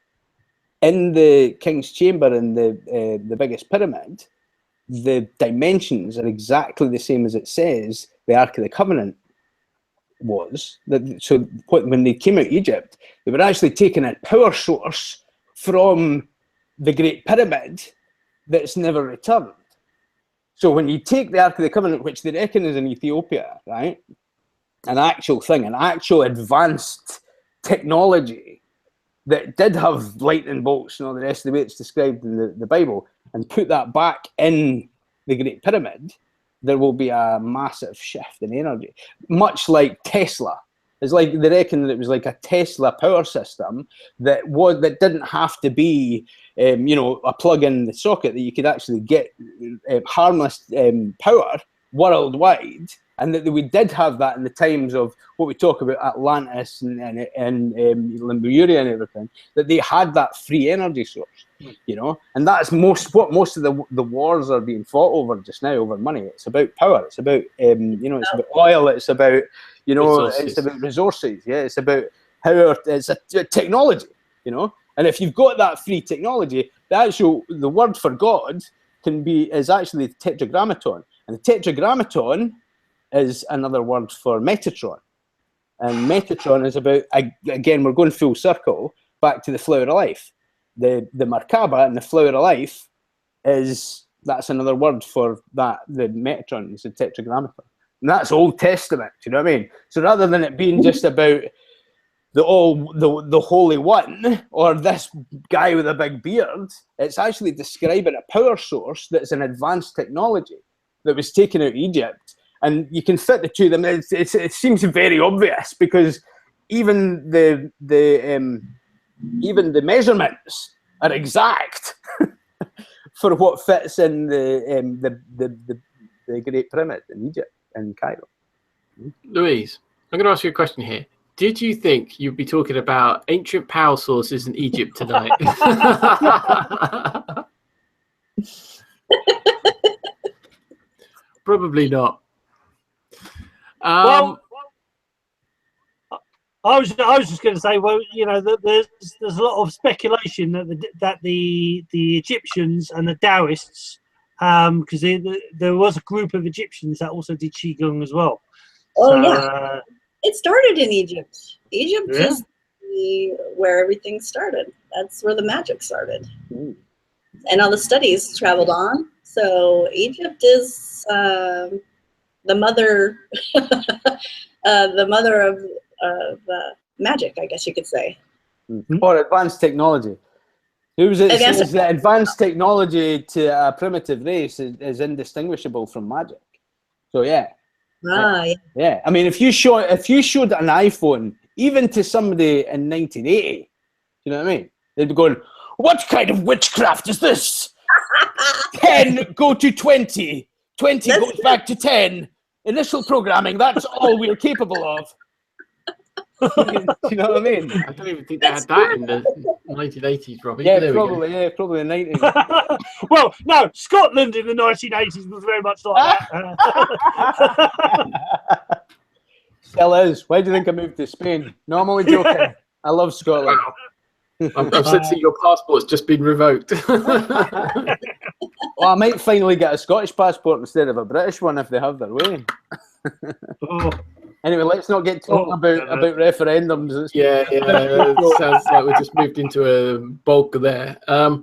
in the king's chamber in the biggest pyramid, the dimensions are exactly the same as it says the Ark of the Covenant was. So when they came out of Egypt, they were actually taking a power source from the Great Pyramid that's never returned. So when you take the Ark of the Covenant, which they reckon is in Ethiopia, right, an actual thing, an actual advanced technology that did have lightning bolts and all the rest of the way it's described in the Bible, and put that back in the Great Pyramid, there will be a massive shift in energy. Much like Tesla. It's like they reckon that it was like a Tesla power system that didn't have to be, you know, a plug in the socket, that you could actually get harness power worldwide, and that we did have that in the times of what we talk about Atlantis and Lemuria and everything, that they had that free energy source, you know, and that's what most of the wars are being fought over just now, over money. It's about power. It's about you know, it's about oil. It's about, you know, resources. It's about resources. Yeah, it's about it's a technology, you know, and if you've got that free technology, the word for God is actually the Tetragrammaton, and the Tetragrammaton is another word for Metatron. And Metatron is about, again, we're going full circle back to the flower of life. The Merkaba and the flower of life that's another word for that. The Metatron is the Tetragrammaton. And that's Old Testament, do you know what I mean? So rather than it being just about the Holy One, or this guy with a big beard, it's actually describing a power source that's an advanced technology that was taken out of Egypt. And you can fit the two of them. It seems very obvious, because even the measurements are exact for what fits in the Great Pyramid in Egypt and Cairo. Louise, I'm going to ask you a question here. Did you think you'd be talking about ancient power sources in Egypt tonight? Probably not. Well, I was just going to say, well, you know, there's a lot of speculation that the Egyptians and the Taoists, because there was a group of Egyptians that also did qigong as well. Oh, So, yeah. It started in Egypt. Egypt Yeah. is where everything started. That's where the magic started. And all the studies traveled on. So Egypt is the mother, the mother of magic, I guess you could say. Or advanced technology. Who was it that Advanced says that advanced technology to a primitive race is indistinguishable from magic? So yeah. Yeah. Yeah. I mean, if you showed an iPhone even to somebody in 1980, you know what I mean? They'd be going, "What kind of witchcraft is this? 10 go to 20. 20 That's goes back to 10. Initial programming, that's all we're capable of." Do you know what I mean? I don't even think they had that in the 1980s, Robbie. Yeah, There we go. probably the 90s. Well, no, Scotland in the 1980s was very much like that. Still is. Why do you think I moved to Spain? No, I'm only joking. I love Scotland. I'm sensing your passport's just been revoked. Well, I might finally get a Scottish passport instead of a British one if they have their way. Oh. Anyway, let's not get talking about referendums. Yeah, it sounds like we just moved into a bulk there. So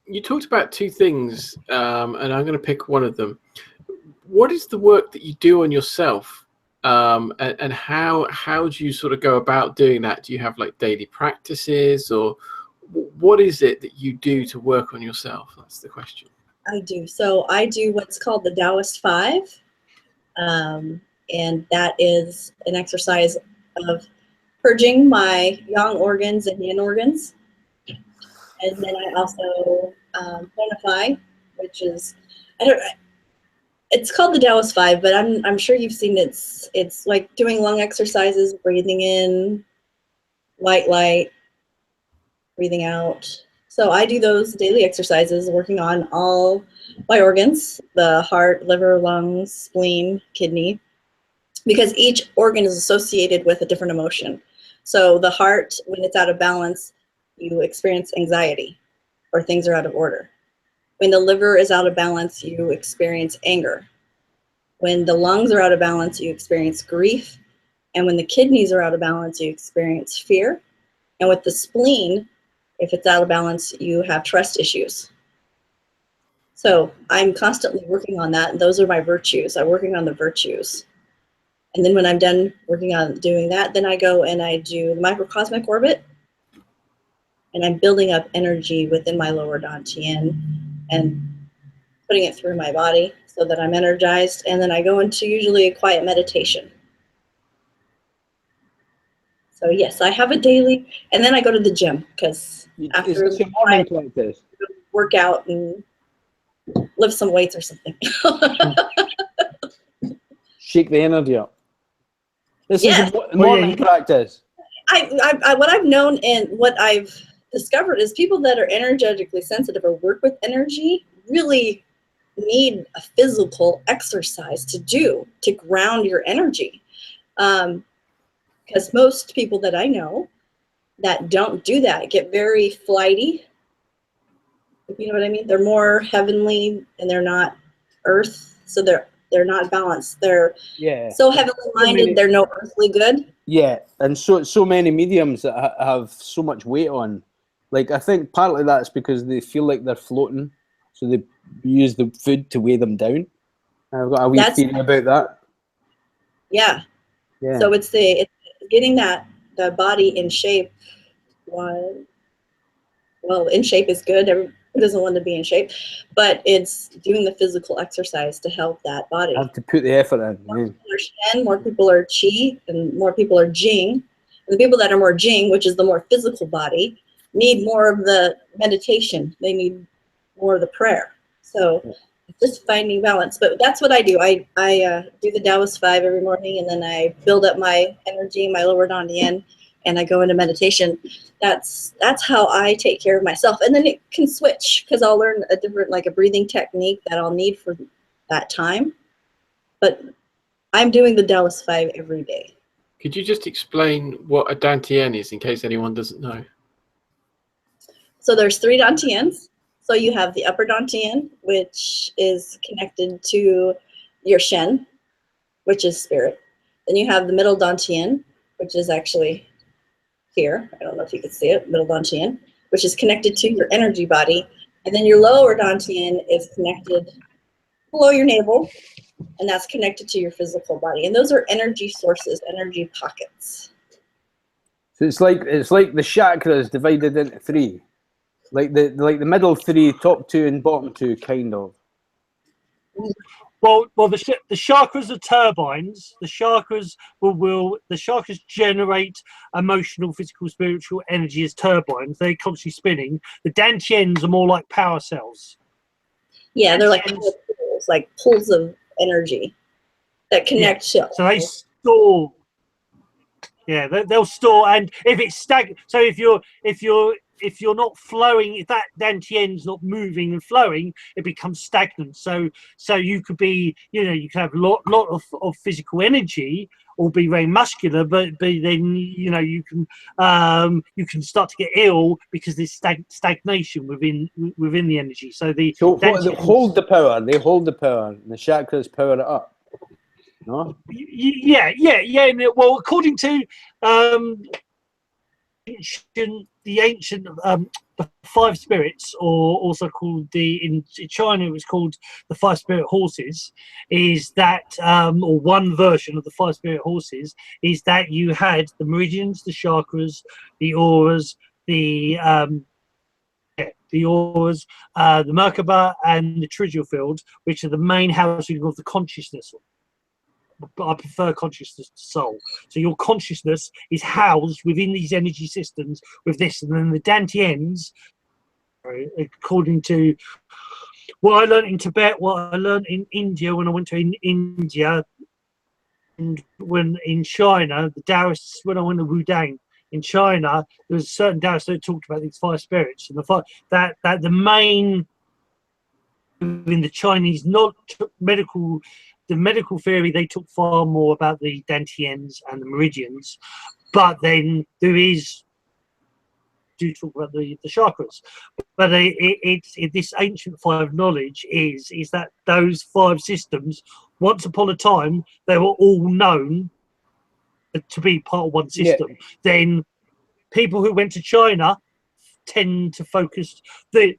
you talked about two things, and I'm going to pick one of them. What is the work that you do on yourself, and how do you sort of go about doing that? Do you have like daily practices, or what is it that you do to work on yourself? That's the question. I do. So I do what's called the Taoist 5. And that is an exercise of purging my yang organs and yin organs. And then I also tonify, which is, it's called the Taoist 5, but I'm sure you've seen it's like doing lung exercises, breathing in, light, breathing out. So I do those daily exercises, working on all my organs, the heart, liver, lungs, spleen, kidney, because each organ is associated with a different emotion. So the heart, when it's out of balance, you experience anxiety or things are out of order. When the liver is out of balance, you experience anger. When the lungs are out of balance, you experience grief. And when the kidneys are out of balance, you experience fear. And with the spleen, if it's out of balance, you have trust issues. So I'm constantly working on that. And those are my virtues. I'm working on the virtues. And then when I'm done working on doing that, then I go and I do the microcosmic orbit. And I'm building up energy within my lower dantian and putting it through my body so that I'm energized. And then I go into usually a quiet meditation. So yes, I have a daily, and then I go to the gym because after Is this your morning practice? Work out and lift some weights or something. Shake the energy up. This Yes. is a morning practice. I what I've known and what I've discovered is people that are energetically sensitive or work with energy really need a physical exercise to do to ground your energy. Because most people that I know that don't do that get very flighty. You know what I mean? They're more heavenly and they're not earth, so they're not balanced. They're so heavenly minded, they're no earthly good. Yeah, and so many mediums that have so much weight on. Like, I think partly that's because they feel like they're floating, so they use the food to weigh them down. I've got a wee theory about that. Yeah. So it's getting the body in shape. Well, in shape is good. Everyone doesn't want to be in shape, but it's doing the physical exercise to help that body. I have to put the effort in. More people are Shen, more people are Qi, and more people are Jing. And the people that are more Jing, which is the more physical body, need more of the meditation. They need more of the prayer. So it's just finding balance. But that's what I do. I do the Taoist 5 every morning, and then I build up my energy, my lower dantian, and I go into meditation, that's how I take care of myself. And then it can switch, because I'll learn a different, like a breathing technique that I'll need for that time. But I'm doing the Dallas 5 every day. Could you just explain what a dantian is in case anyone doesn't know? So there's 3 dantians. So you have the upper dantian, which is connected to your Shen, which is spirit. Then you have the middle dantian, which is actually here. I don't know if you can see it, middle dantian, which is connected to your energy body. And then your lower dantian is connected below your navel, and that's connected to your physical body. And those are energy sources, energy pockets. So it's like the chakras divided into 3. Like the middle 3, top 2 and bottom 2, kind of. Well, the chakras are turbines. The chakras the chakras generate emotional, physical, spiritual energy as turbines. They're constantly spinning. The dantians are more like power cells. Yeah, they're like pools of energy that connect. Yeah. So they store. Yeah, they'll store, and if it's stagnant, so if you're not flowing, if that dantian's not moving and flowing, it becomes stagnant. So you could be, you can have a lot of physical energy, or be very muscular, but then you can start to get ill because there's stagnation within the energy. So they hold the power. They hold the power, and the chakras power it up. No? Yeah. Well, according to the ancient the 5 spirits, or also called in China it was called the 5 spirit horses, is that or one version of the 5 spirit horses is that you had the meridians, the chakras, the auras, the Merkaba, and the tridial field, which are the main housing of the consciousness. But I prefer consciousness to soul. So your consciousness is housed within these energy systems with this, and then the dantians, according to what I learned in Tibet, what I learned in India when I went to India, and when in China, the Taoists, when I went to Wudang in China, there was a certain Taoist that talked about these 5 spirits, and that the main in the Chinese the medical theory, they talk far more about the dantians and the meridians, but then do talk about the chakras. But this ancient 5 knowledge is that those 5 systems, once upon a time, they were all known to be part of one system. Yeah. Then people who went to China tend to focus the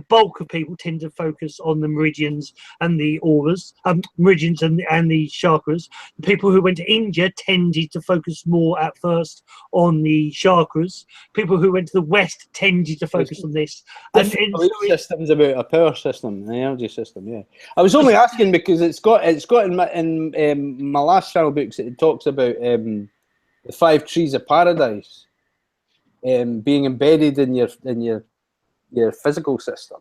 bulk of people tend to focus on the meridians and the auras, meridians and the chakras. The people who went to India tended to focus more at first on the chakras. People who went to the West tended to focus on this. And systems about a power system, an energy system. Yeah, I was only asking because it's got in my last channel books. It talks about the 5 trees of paradise being embedded in your physical system,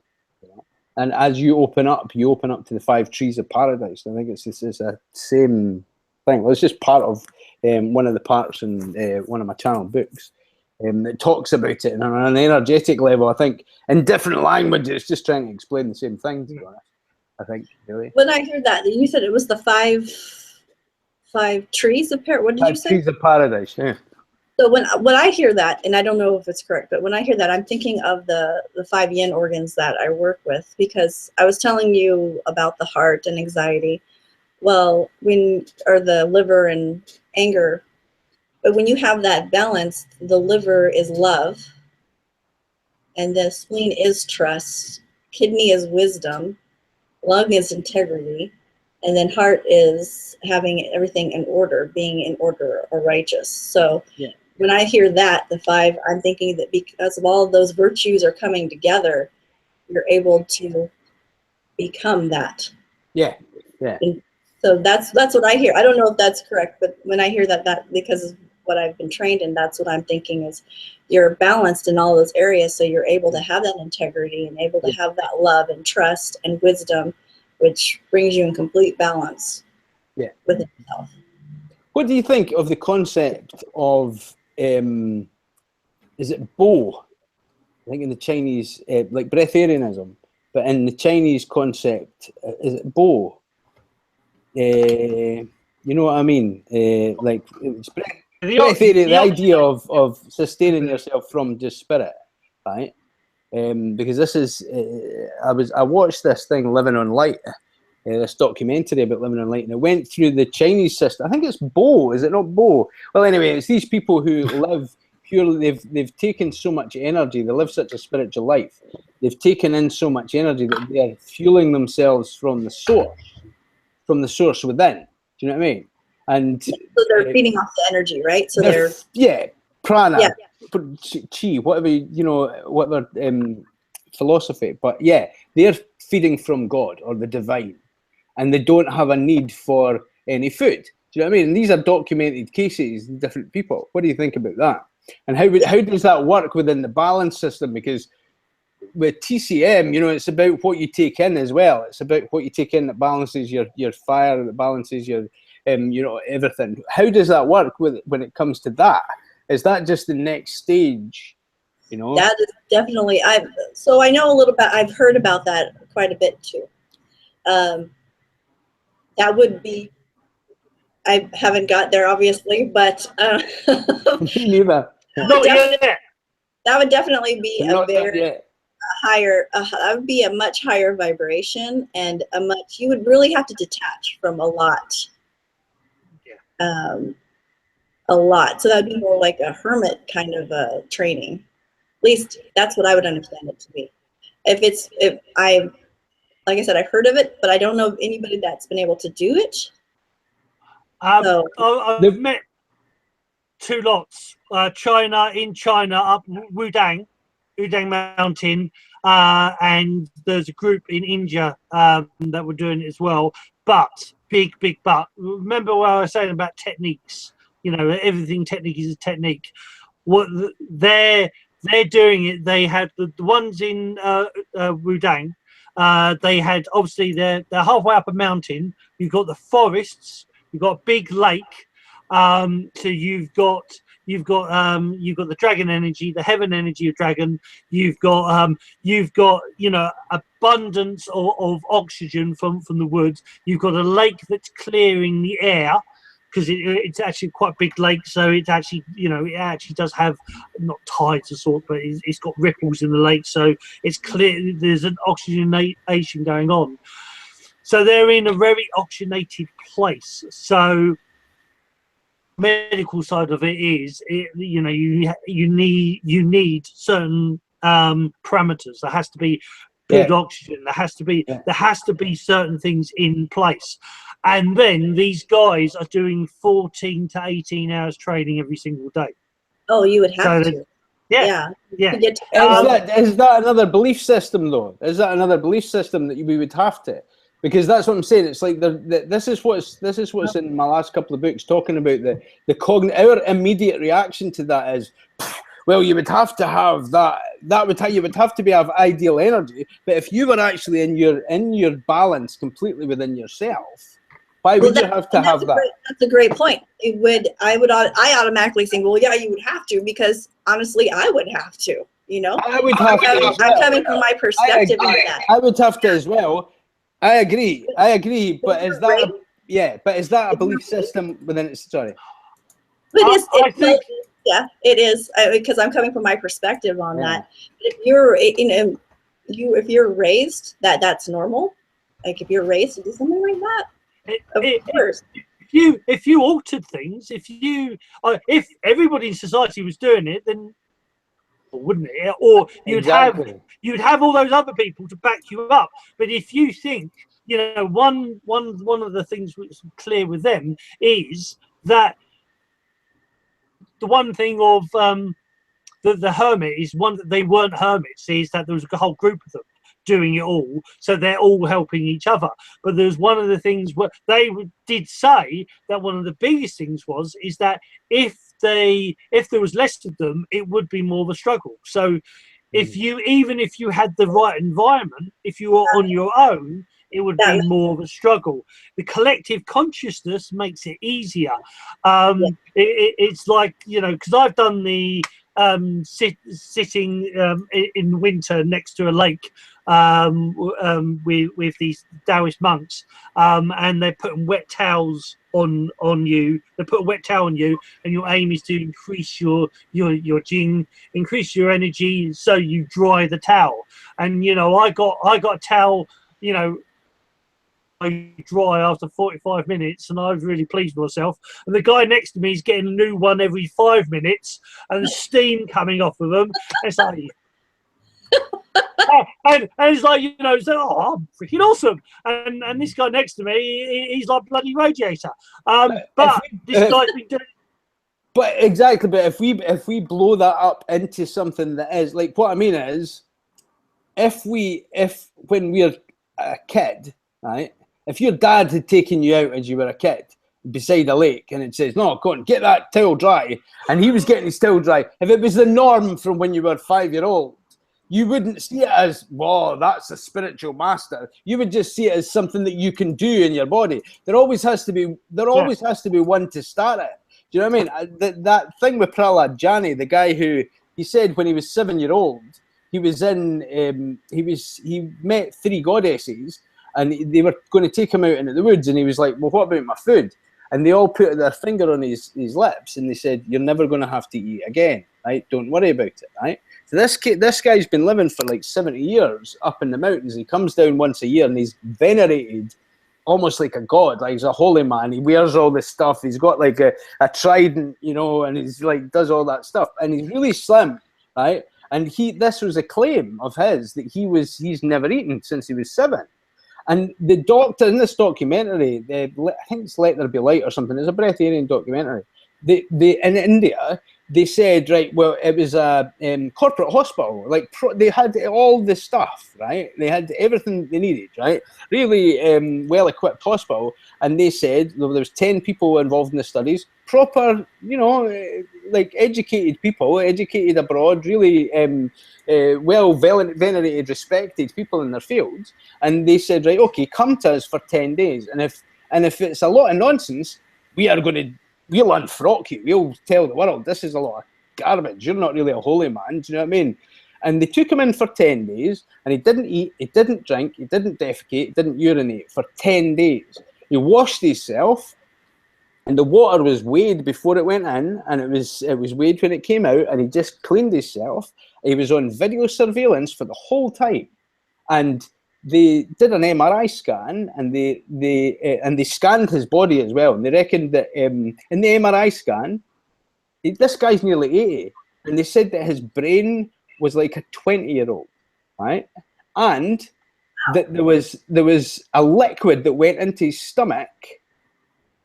and as you open up to the 5 trees of paradise. I think it's a same thing. Well, it's just part of one of the parts in one of my channel books that talks about it on an energetic level. I think in different languages, just trying to explain the same thing. To be honest, I think really. When I heard that, you said it was the five trees of paradise. What did you say? 5 trees of paradise. Yeah. So when I hear that, and I don't know if it's correct, but when I hear that, I'm thinking of the 5 yin organs that I work with, because I was telling you about the heart and anxiety. Well, or the liver and anger, but when you have that balance, the liver is love, and the spleen is trust, kidney is wisdom, lung is integrity, and then heart is having everything in order, being in order or righteous. So yeah. When I hear that, the 5, I'm thinking that because of all of those virtues are coming together, you're able to become that. Yeah, yeah. And so that's what I hear. I don't know if that's correct, but when I hear that because of what I've been trained in, that's what I'm thinking is you're balanced in all those areas, so you're able to have that integrity and able to have that love and trust and wisdom, which brings you in complete balance within yourself. What do you think of the concept of is it Bo? I think in the Chinese, like breatharianism, but in the Chinese concept, is it Bo? You know what I mean? Like it's breatharian, the idea of sustaining yourself from just spirit, right? Because this is, I watched this thing, Living on Light, this documentary about living on light, and it went through the Chinese system. I think it's Bo, is it not Bo? Well, anyway, it's these people who live purely, they've taken so much energy, they live such a spiritual life, they've taken in so much energy that they're fueling themselves from the source within. Do you know what I mean? And so they're feeding off the energy, right? So they're prana, chi, whatever, you know, whatever philosophy, but yeah, they're feeding from God or the divine, and they don't have a need for any food. Do you know what I mean? And these are documented cases, different people. What do you think about that? And how does that work within the balance system? Because with TCM, you know, it's about what you take in as well. It's about what you take in that balances your fire, that balances your, you know, everything. How does that work when it comes to that? Is that just the next stage? You know, that is definitely. So I know a little bit. I've heard about that quite a bit too. That would be. I haven't got there obviously, but neither. That would definitely be a very higher. That would be a much higher vibration, and you would really have to detach from a lot. A lot. So that would be more like a hermit kind of training. At least that's what I would understand it to be. Like I said, I've heard of it, but I don't know of anybody that's been able to do it. I've met two lots. In China, up Wudang Mountain, and there's a group in India that were doing it as well. But big but. Remember what I was saying about techniques? You know, everything technique is a technique. What they're doing it. They had the ones in Wudang. They had, obviously, they're halfway up a mountain. You've got the forests. You've got a big lake. So you've got the dragon energy, the heaven energy of dragon. You've got you know, abundance of oxygen from the woods. You've got a lake that's clearing the air, because it's actually quite a big lake, so it's actually, you know, it actually does have not tides of sort, but it's got ripples in the lake, so it's clear there's an oxygenation going on. So they're in a very oxygenated place. So medical side of it is, you know, you need certain parameters. There has to be good oxygen. There has to be certain things in place. And then these guys are doing 14 to 18 hours training every single day. Oh, you would have to. Yeah. Is that another belief system, though? Is that another belief system that we would have to? Because that's what I'm saying. It's like this is what's in my last couple of books, talking about our immediate reaction to that is, well, you would have to have that. You would have to have ideal energy. But if you were actually in your balance completely within yourself, why would you have to have that? That's a great point. I automatically think, well, yeah, you would have to, because honestly, I would have to. You know, I would have to. I'm coming from my perspective on that. I would have to as well. I agree. But is that a belief system within it? Sorry. It is, because I'm coming from my perspective on that. If you're raised that's normal, like if you're raised to do something like that, of course. If you altered things, if everybody in society was doing it, then wouldn't it? Or you'd have all those other people to back you up. But if you think, you know, one of the things which is clear with them is that the one thing of the hermit is one that they weren't hermits, is that there was a whole group of them doing it all, so they're all helping each other. But there's one of the things where they did say that one of the biggest things is that if there was less of them, it would be more of a struggle. So if you had the right environment, if you were on your own, it would be more of a struggle. The collective consciousness makes it easier. It's like, you know, because I've done the sitting in winter next to a lake with these Taoist monks, and they're putting wet towels on you. They put a wet towel on you, and your aim is to increase your jing, increase your energy, so you dry the towel. And you know, I got a towel, you know, I dry after 45 minutes, and I was really pleased with myself. And the guy next to me is getting a new one every 5 minutes, and the steam coming off of them. It's like, and it's like, you know, it's like, oh, I'm freaking awesome. And this guy next to me, he's like bloody radiator. But this guy's been doing. But exactly, but if we blow that up into something that is like, what I mean is, if when we're a kid, right? If your dad had taken you out as you were a kid beside a lake and it says, no, go on, get that towel dry, and he was getting his towel dry, if it was the norm from when you were 5-year-old, you wouldn't see it as, whoa, that's a spiritual master. You would just see it as something that you can do in your body. There always has to be one to start it. Do you know what I mean? That thing with Prahlad Jani, the guy who, he said when he was 7-year-old, he met 3 goddesses, and they were going to take him out into the woods, and he was like, well, what about my food? And they all put their finger on his lips, and they said, you're never going to have to eat again, right? Don't worry about it, right? So this guy's been living for like 70 years up in the mountains. He comes down once a year, and he's venerated almost like a god, like he's a holy man. He wears all this stuff. He's got like a trident, you know, and he's like, does all that stuff. And he's really slim, right? And this was a claim of his that he's never eaten since he was 7. And the doctor in this documentary, I think it's Let There Be Light or something, it's a breatharian documentary. They in India, they said, right, well, it was a corporate hospital. Like, they had all the stuff, right? They had everything they needed, right? Really well-equipped hospital. And they said there was 10 people involved in the studies, proper, you know, like educated people, educated abroad, really venerated, respected people in their fields. And they said, right, okay, come to us for 10 days. And if it's a lot of nonsense, we'll unfrock you. We'll tell the world this is a lot of garbage. You're not really a holy man. Do you know what I mean? And they took him in for 10 days, and he didn't eat, he didn't drink, he didn't defecate, he didn't urinate for 10 days. He washed himself, and the water was weighed before it went in, and it was weighed when it came out, and he just cleaned himself. He was on video surveillance for the whole time, and they did an MRI scan, and they scanned his body as well. And they reckoned that in the MRI scan, this guy's nearly 80, and they said that his brain was like a 20-year-old, right? And that there was a liquid that went into his stomach.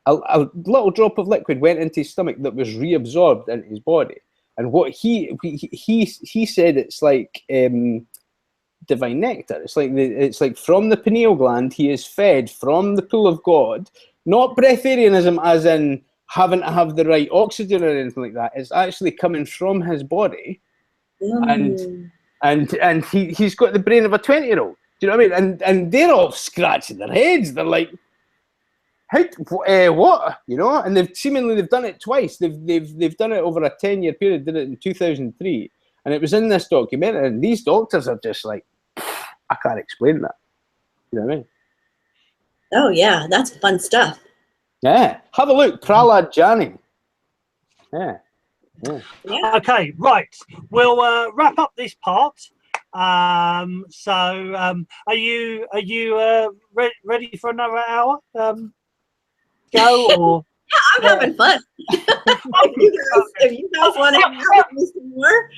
A little drop of liquid went into his stomach that was reabsorbed into his body. And what he said, it's like divine nectar. It's like from the pineal gland, he is fed from the pool of God. Not breatharianism as in having to have the right oxygen or anything like that. It's actually coming from his body, and he's got the brain of a 20-year-old. Do you know what I mean? And they're all scratching their heads. They're like, what? You know? And they've done it twice. They've done it over a 10-year period. Did it in 2003, and it was in this documentary. And these doctors are just like, I can't explain that. You know what I mean? Oh yeah, that's fun stuff. Yeah, have a look, Prahlad Jani. Yeah. Okay, right. We'll wrap up this part. Are you ready for another hour? Go or? Yeah, I'm having fun. if you guys want to have me some more.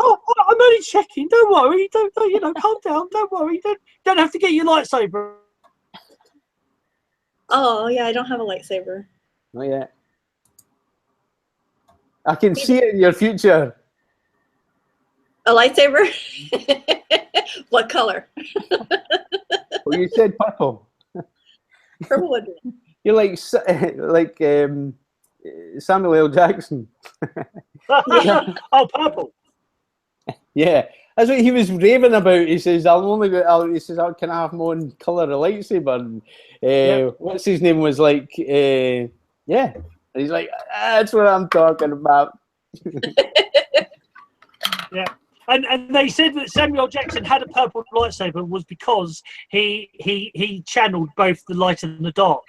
Oh, I'm only checking. Don't worry. Don't calm down. Don't worry. Don't have to get your lightsaber. Oh yeah, I don't have a lightsaber. Not yet. I can see it in your future. A lightsaber? What color? Well, you said purple. Purple would be. You're like Samuel L. Jackson. Oh, purple. Yeah, That's what he was raving about. He says, he says, can I have my own colour of lightsaber? And, what's his name was like, yeah. And he's like, that's what I'm talking about. Yeah. And they said that Samuel Jackson had a purple lightsaber was because he channeled both the light and the dark.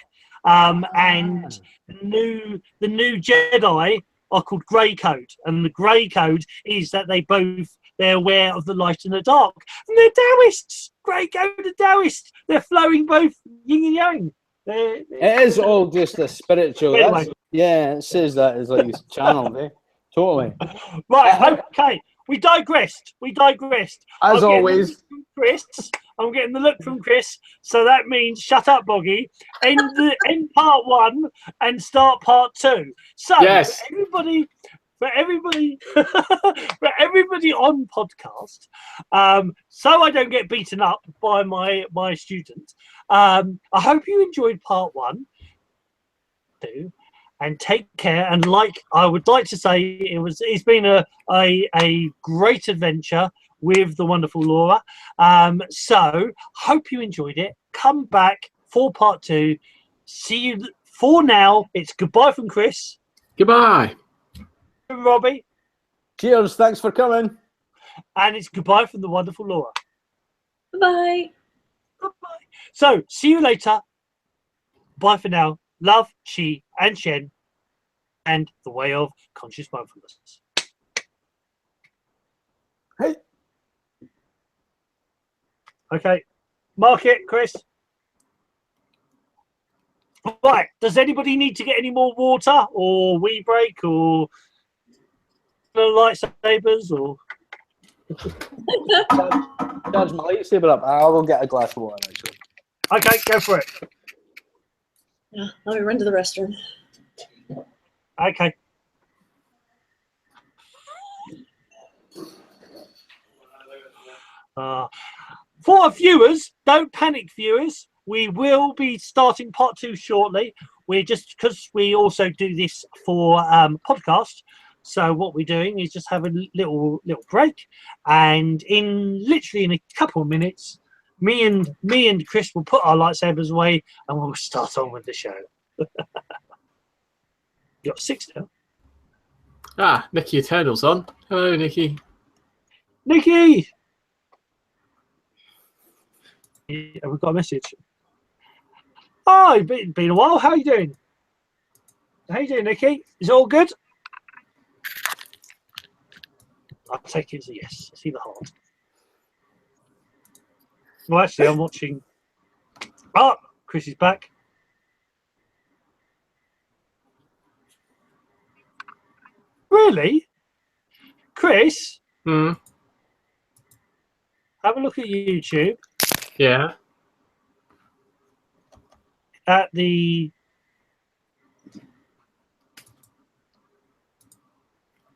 And the new Jedi are called Grey Code, and the Grey Code is that they're aware of the light and the dark, and they're Taoists. Grey Code and Taoist. They're flowing both yin and yang. It is all just a spiritual. Anyway. Yeah, it says that is like it's channeled, eh? Totally. Right. Okay. We digressed. As always. I'm getting the look from Chris, so that means shut up, Boggy. End part 1 and start part 2. So yes. for everybody on podcast, so I don't get beaten up by my students. I hope you enjoyed part 1, 2. And take care. And I would like to say, it's been a great adventure with the wonderful Laura. So hope you enjoyed it. Come back for part 2. See you. For now, it's goodbye from Chris. Goodbye. Robbie. Cheers. Thanks for coming. And it's goodbye from the wonderful Laura. Bye. Goodbye. So see you later. Bye for now. Love, Chi, and Shen, and the Way of Conscious Mindfulness. Hey. Okay. Mark it, Chris. Right. Does anybody need to get any more water or wee break or lightsabers or? Charge my lightsaber up. I will get a glass of water, actually. Okay, go for it. Yeah, let me run to the restroom. Okay. For our viewers, don't panic, viewers. We will be starting part 2 shortly. We're just because we also do this for podcast. So what we're doing is just have a little break, and literally in a couple of minutes, me and Chris will put our lightsabers away and we'll start on with the show. You got 6 now. Ah, Nikki Eternal's on. Hello, Nikki. Nikki! Yeah, we've got a message. Oh, it's been a while. How are you doing? How you doing, Nikki? Is it all good? I'll take it as a yes. I see the heart. Well, actually, I'm watching. Oh, Chris is back. Really? Chris? Hmm. Have a look at YouTube. Yeah. At the.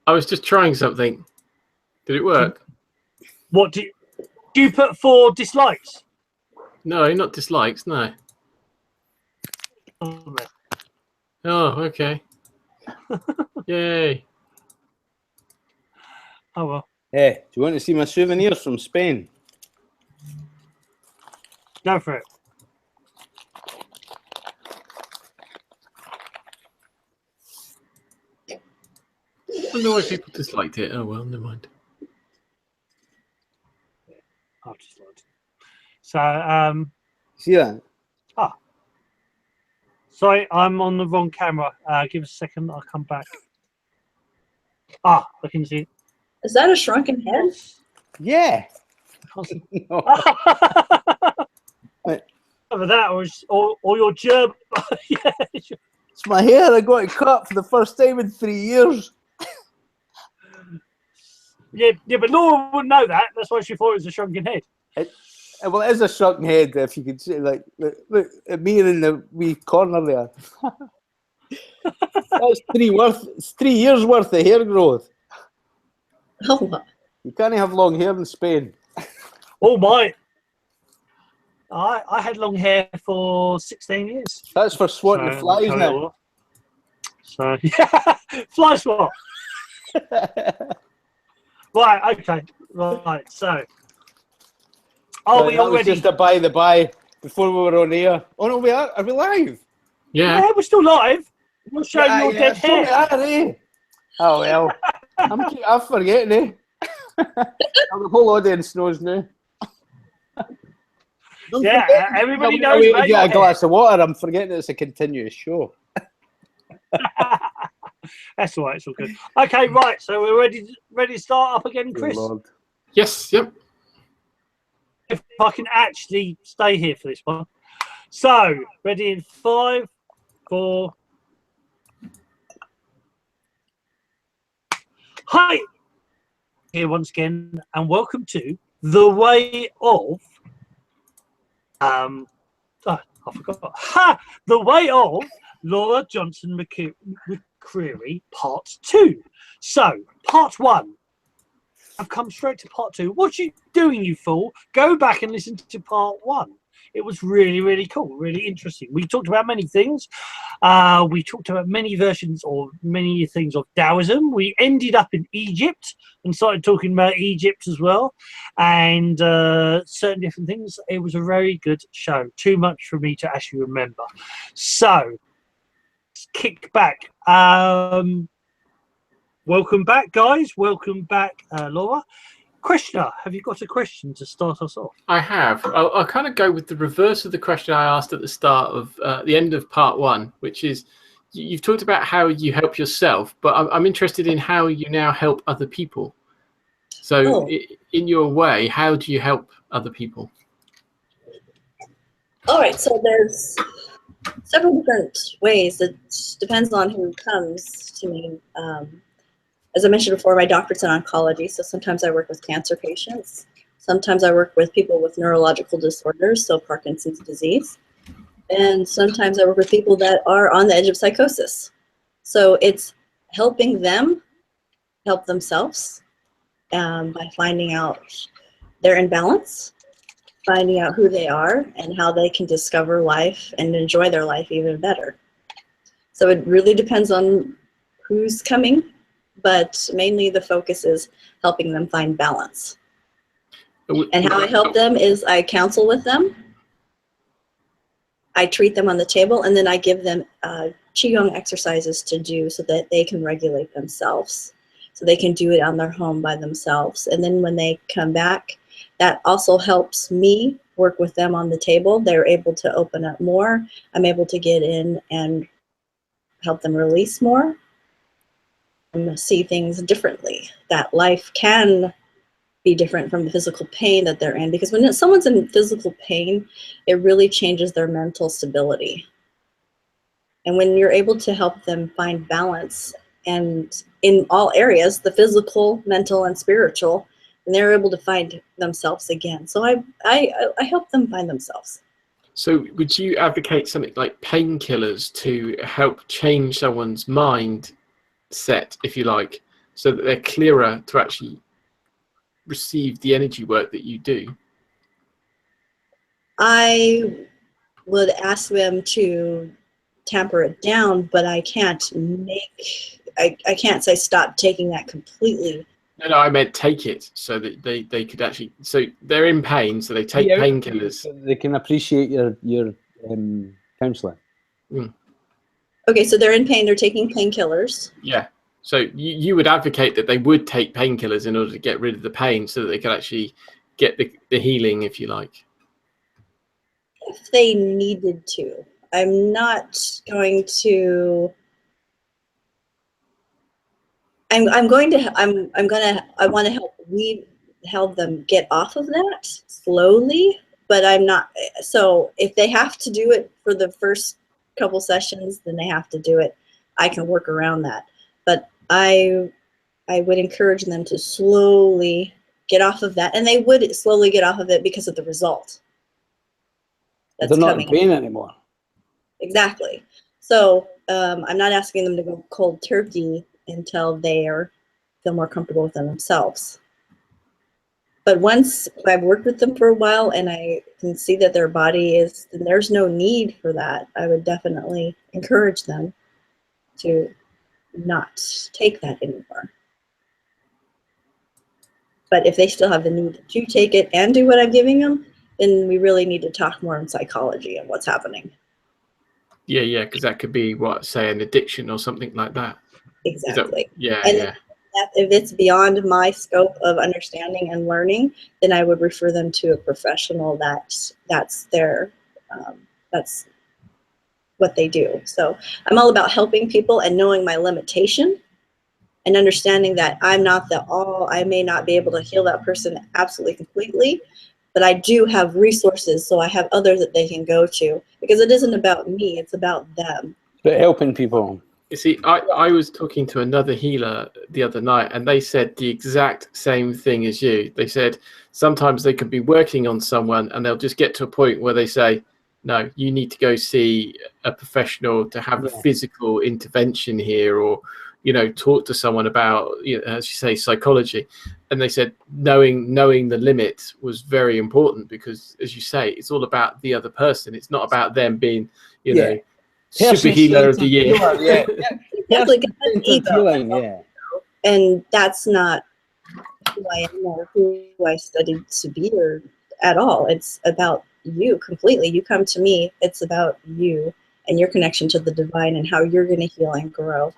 I was just trying something. Did it work? What do you put for dislikes? No, not dislikes. No. Oh, Oh, okay. Yay. oh well. Hey, do you want to see my souvenirs from Spain? Go for it. I don't know why people disliked it. Oh well, never mind. I've just liked it. So, See that? sorry, I'm on the wrong camera. Give us a second. I'll come back. I can see it. Is that a shrunken head? Yeah. No. Over that, or your germ. Yeah. It's my hair. I got it cut for the first time in 3 years. Yeah, but Laura wouldn't know that. That's why she thought it was a shrunken head. Well, it is a shrunken head, if you could see. Like, look at me in the wee corner there. That's 3 years worth of hair growth. Oh, You can't have long hair in Spain. Oh my! I had long hair for 16 years. That's for swatting the flies now. So yeah, fly swat. Right, okay. Right, so. Right, We that was already? just a by the by before we were on air. Oh no, we are. Are we live? Yeah. We're still live. We'll show your dead so we hair. are, eh? Oh well, I'm forgetting, eh? The whole audience knows now. Yeah, everybody knows to about get your a glass of water. I'm forgetting it's a continuous show. That's all right. It's all good. Okay, right. So we're ready to start up again, Chris. Lord. Yes. Yep. If I can actually stay here for this one. So ready in 5, 4. Hi, here once again, and welcome to the Way of. I forgot. The Way of Laura Johnson McCreary, Part 2. So, Part 1. I've come straight to Part 2. What you doing, you fool? Go back and listen to Part 1. It was really, really cool, really interesting. We talked about many things. We talked about many versions or many things of Taoism. We ended up in Egypt and started talking about Egypt as well, and certain different things. It was a very good show. Too much for me to actually remember. So, let's kick back. Welcome back, guys. Welcome back, Laura. Questioner, have you got a question to start us off? I have. I'll kind of go with the reverse of the question I asked at the start of the end of part 1, which is you've talked about how you help yourself, but I'm interested in how you now help other people. So in your way, how do you help other people? All right, so there's several different ways. It depends on who comes to me. As I mentioned before, my doctorate's in oncology, so sometimes I work with cancer patients. Sometimes I work with people with neurological disorders, so Parkinson's disease. And sometimes I work with people that are on the edge of psychosis. So it's helping them help themselves by finding out their imbalance, finding out who they are and how they can discover life and enjoy their life even better. So it really depends on who's coming, but mainly the focus is helping them find balance. And how I help them is I counsel with them, I treat them on the table, and then I give them Qigong exercises to do so that they can regulate themselves. So they can do it on their home by themselves. And then when they come back, that also helps me work with them on the table. They're able to open up more. I'm able to get in and help them release more and see things differently, that life can be different from the physical pain that they're in. Because when someone's in physical pain, it really changes their mental stability. And when you're able to help them find balance, and in all areas, the physical, mental, and spiritual, and they're able to find themselves again. So I help them find themselves. So would you advocate something like painkillers to help change someone's mind set, if you like, so that they're clearer to actually receive the energy work that you do? I would ask them to tamper it down, but I can't I can't say stop taking that completely. No, I meant take it so that they could actually, so they're in pain, so they take painkillers. They can appreciate your counselling. Okay, so they're in pain, they're taking painkillers. Yeah. So you would advocate that they would take painkillers in order to get rid of the pain so that they could actually get the healing, if you like. If they needed to. I'm not going to. I want to help them get off of that slowly, but I'm not. So if they have to do it for the first couple sessions, then they have to do it. I can work around that, but I would encourage them to slowly get off of that, and they would slowly get off of it because of the result. They're not in pain anymore. Exactly. So I'm not asking them to go cold turkey until they feel more comfortable within themselves. But once I've worked with them for a while and I can see that their body is, then there's no need for that. I would definitely encourage them to not take that anymore. But if they still have the need to take it and do what I'm giving them, then we really need to talk more in psychology and what's happening. Yeah, because that could be what, say, an addiction or something like that. Exactly. Yeah. If it's beyond my scope of understanding and learning, then I would refer them to a professional that's their that's what they do. So I'm all about helping people and knowing my limitation and understanding that I'm not the all. I may not be able to heal that person absolutely completely, but I do have resources, so I have others that they can go to, because it isn't about me, it's about them. But helping people. You see, I was talking to another healer the other night, and they said the exact same thing as you. They said sometimes they could be working on someone and they'll just get to a point where they say, no, you need to go see a professional to have a physical intervention here, or, talk to someone about, as you say, psychology. And they said knowing the limit was very important, because, as you say, it's all about the other person. It's not about them being, super healer of the year. And that's not who I am or who I studied to be or at all. It's about you completely. You come to me, it's about you and your connection to the divine and how you're going to heal and grow.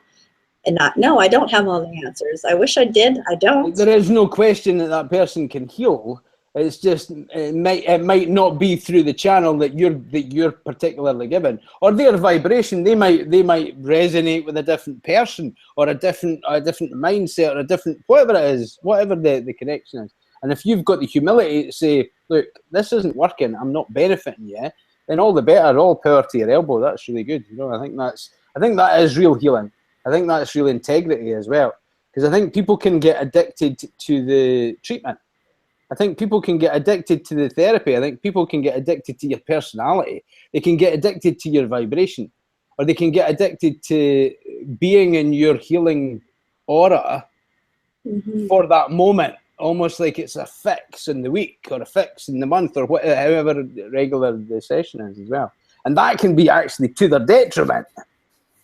And no, I don't have all the answers. I wish I did. I don't. There is no question that person can heal. It's just it might not be through the channel that you're particularly given, or their vibration. They might resonate with a different person, or a different mindset, or a different whatever it is, whatever the connection is. And if you've got the humility to say, look, this isn't working, I'm not benefiting you, then all the better. All power to your elbow. That's really good. I think that is real healing. I think that's real integrity as well, because I think people can get addicted to the treatment. I think people can get addicted to the therapy. I think people can get addicted to your personality. They can get addicted to your vibration, or they can get addicted to being in your healing aura for that moment, almost like it's a fix in the week or a fix in the month, or however regular the session is as well. And that can be actually to their detriment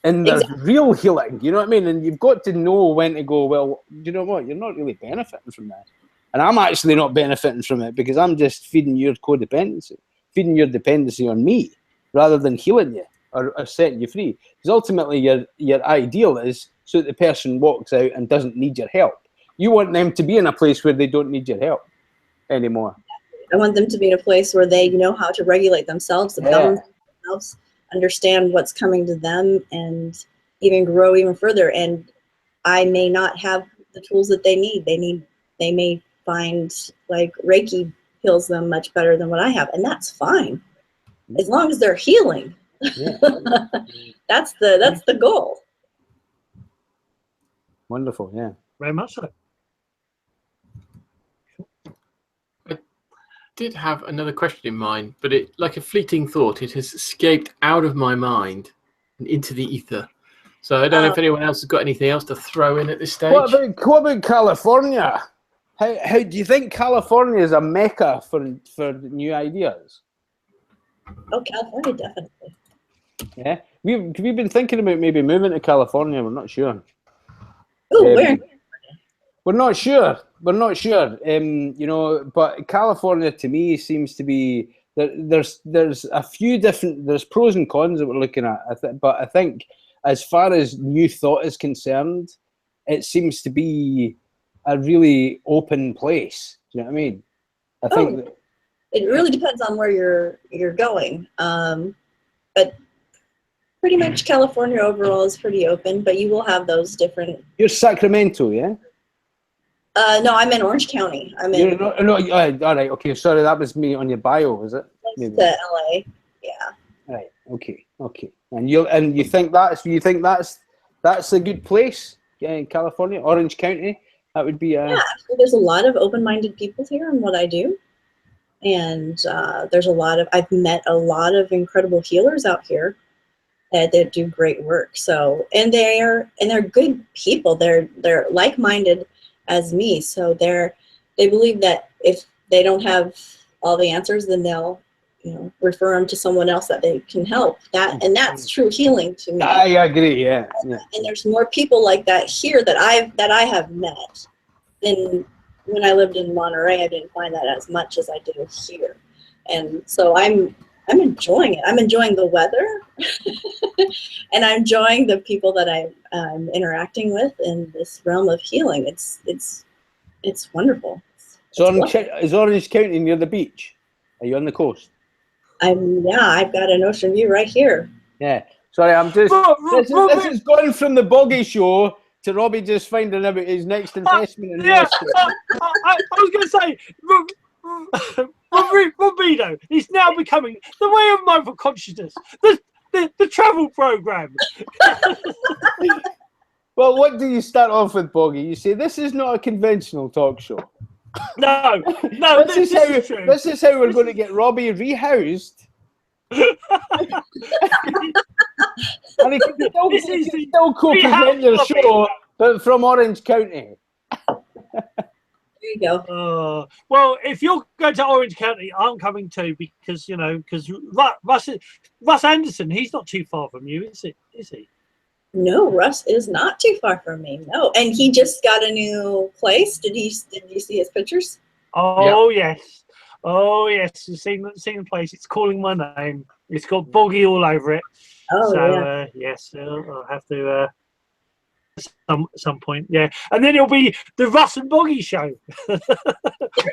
in their real healing. You know what I mean? And you've got to know when to go, well, you know what? You're not really benefiting from that. And I'm actually not benefiting from it, because I'm just feeding your codependency, feeding your dependency on me, rather than healing you or setting you free. Because ultimately your ideal is so that the person walks out and doesn't need your help. You want them to be in a place where they don't need your help anymore. I want them to be in a place where they know how to regulate themselves, to balance themselves, understand what's coming to them, and even grow even further. And I may not have the tools that they need. They may find like Reiki heals them much better than what I have, and that's fine, as long as they're healing. That's the goal. Wonderful. Yeah, very much so. I did have another question in mind, but it, like a fleeting thought, it has escaped out of my mind and into the ether. So I don't know if anyone else has got anything else to throw in at this stage. What about California? How do you think California is a mecca for new ideas? Oh, California, definitely. Yeah, we've been thinking about maybe moving to California. We're not sure. Oh, where? We're not sure. But California to me seems to be there's a few different, there's pros and cons that we're looking at. But I think as far as new thought is concerned, it seems to be a really open place. Do you know what I mean? I think it really depends on where you're going. But pretty much California overall is pretty open, but you will have those different. You're Sacramento, yeah? No, I'm in Orange County. I'm in. All right. Okay, sorry, that was me on your bio, was it? Maybe. To LA, yeah. Right. Okay. And you think that's a good place in California, Orange County? That would be. Yeah, actually, there's a lot of open-minded people here in what I do, and I've met a lot of incredible healers out here that do great work. So, and they're good people. They're like-minded as me. So they believe that if they don't have all the answers, then they'll refer them to someone else that they can help. And that's true healing to me. I agree. Yeah. And there's more people like that here that I have met than when I lived in Monterey, I didn't find that as much as I do here. And so I'm enjoying it. I'm enjoying the weather, and I'm enjoying the people that I'm interacting with in this realm of healing. It's wonderful. So is Orange County near the beach? Are you on the coast? I've got an ocean view right here. Yeah. Sorry, I'm just. This is going from the Boggy Show to Robbie just finding out his next investment in real estate. I was going to say, Robino is now becoming the Way of Mindful Consciousness, the travel program. Well, what do you start off with, Boggy? You say this is not a conventional talk show. No, this is how we're going to get Robbie rehoused. And he can still co-present your show, but from Orange County. There you go. Well, if you're going to Orange County, I'm coming too, because Russ Anderson, he's not too far from you, is he? No, Russ is not too far from me. No, and he just got a new place. Did you see his pictures? Oh yeah. Yes, oh yes. You've seen the place. It's calling my name. It's got Boggy all over it. Oh so yeah. Yes, I'll have to some point. Yeah, and then it'll be the Russ and Boggy show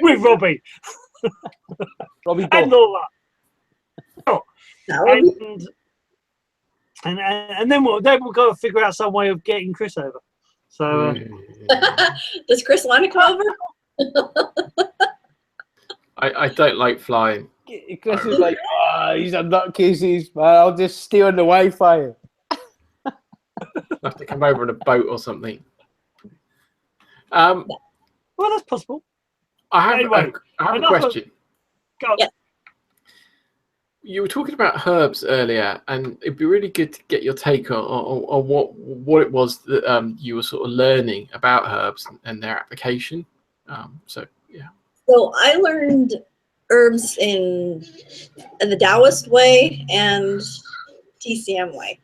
with Robbie. And Laura. Oh, and then we'll go figure out some way of getting Chris over. So does Chris want to come over? I don't like flying. Chris is like, he's a nutcase. I'll just stay on the Wi-Fi. I'll have to come over on a boat or something. Well, that's possible. I have a question. Go on. Yeah. You were talking about herbs earlier, and it'd be really good to get your take on what it was that you were sort of learning about herbs and their application. So I learned herbs in the Taoist way and TCM way.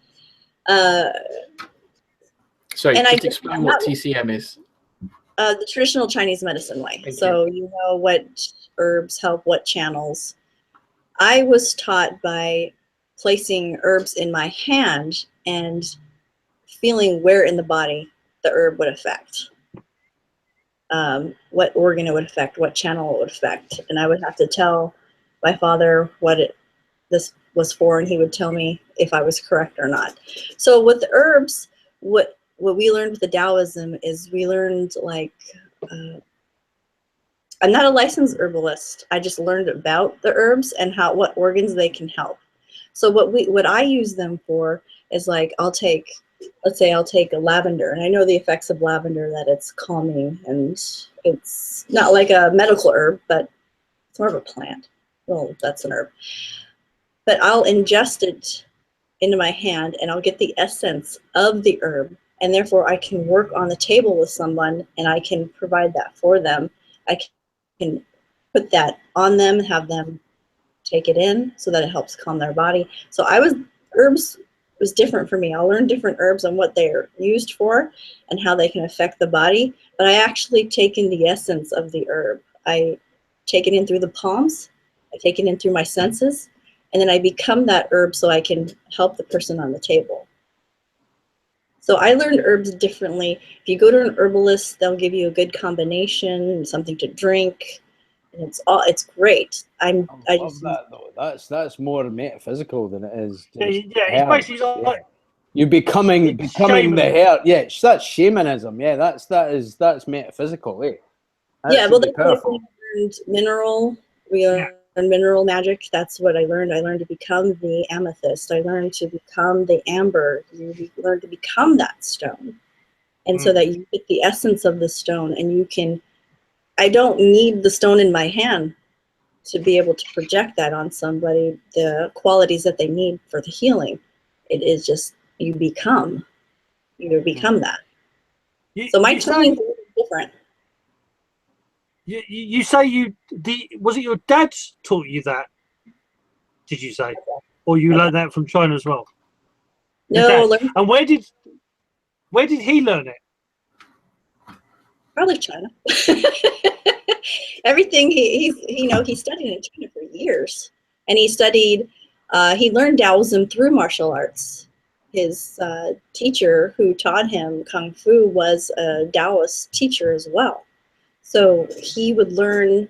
Sorry, just explain what TCM is. The traditional Chinese medicine way. So you know what herbs help, what channels. I was taught by placing herbs in my hand and feeling where in the body the herb would affect. What organ it would affect, what channel it would affect. And I would have to tell my father what this was for, and he would tell me if I was correct or not. So with the herbs, what we learned with the Taoism is we learned I'm not a licensed herbalist. I just learned about the herbs and what organs they can help. So what I use them for is let's say I'll take a lavender, and I know the effects of lavender, that it's calming, and it's not like a medical herb, but it's more of a plant. Well, that's an herb. But I'll ingest it into my hand, and I'll get the essence of the herb, and therefore I can work on the table with someone, and I can provide that for them. I can put that on them, have them take it in so that it helps calm their body. So herbs was different for me. I'll learn different herbs and what they're used for and how they can affect the body. But I actually take in the essence of the herb. I take it in through the palms. I take it in through my senses. And then I become that herb so I can help the person on the table. So I learned herbs differently. If you go to an herbalist, they'll give you a good combination, something to drink. And it's great. I love that though. That's more metaphysical than it is. It's basically like you're becoming the herb. Yeah, that's shamanism. Yeah, that's metaphysical. Eh? That's we learned mineral. We learned mineral magic. That's what I learned. I learned to become the amethyst. I learned to become the amber. You learn to become that stone, and so that you get the essence of the stone, and you can. I don't need the stone in my hand to be able to project that on somebody, the qualities that they need for the healing. It is just you become that. So my training is different. You say was it your dad taught you that? Did you say, or you learned that from China as well? No, and where did he learn it? Probably China. Everything he studied in China for years, and he learned Taoism through martial arts. His teacher who taught him Kung Fu was a Taoist teacher as well. So he would learn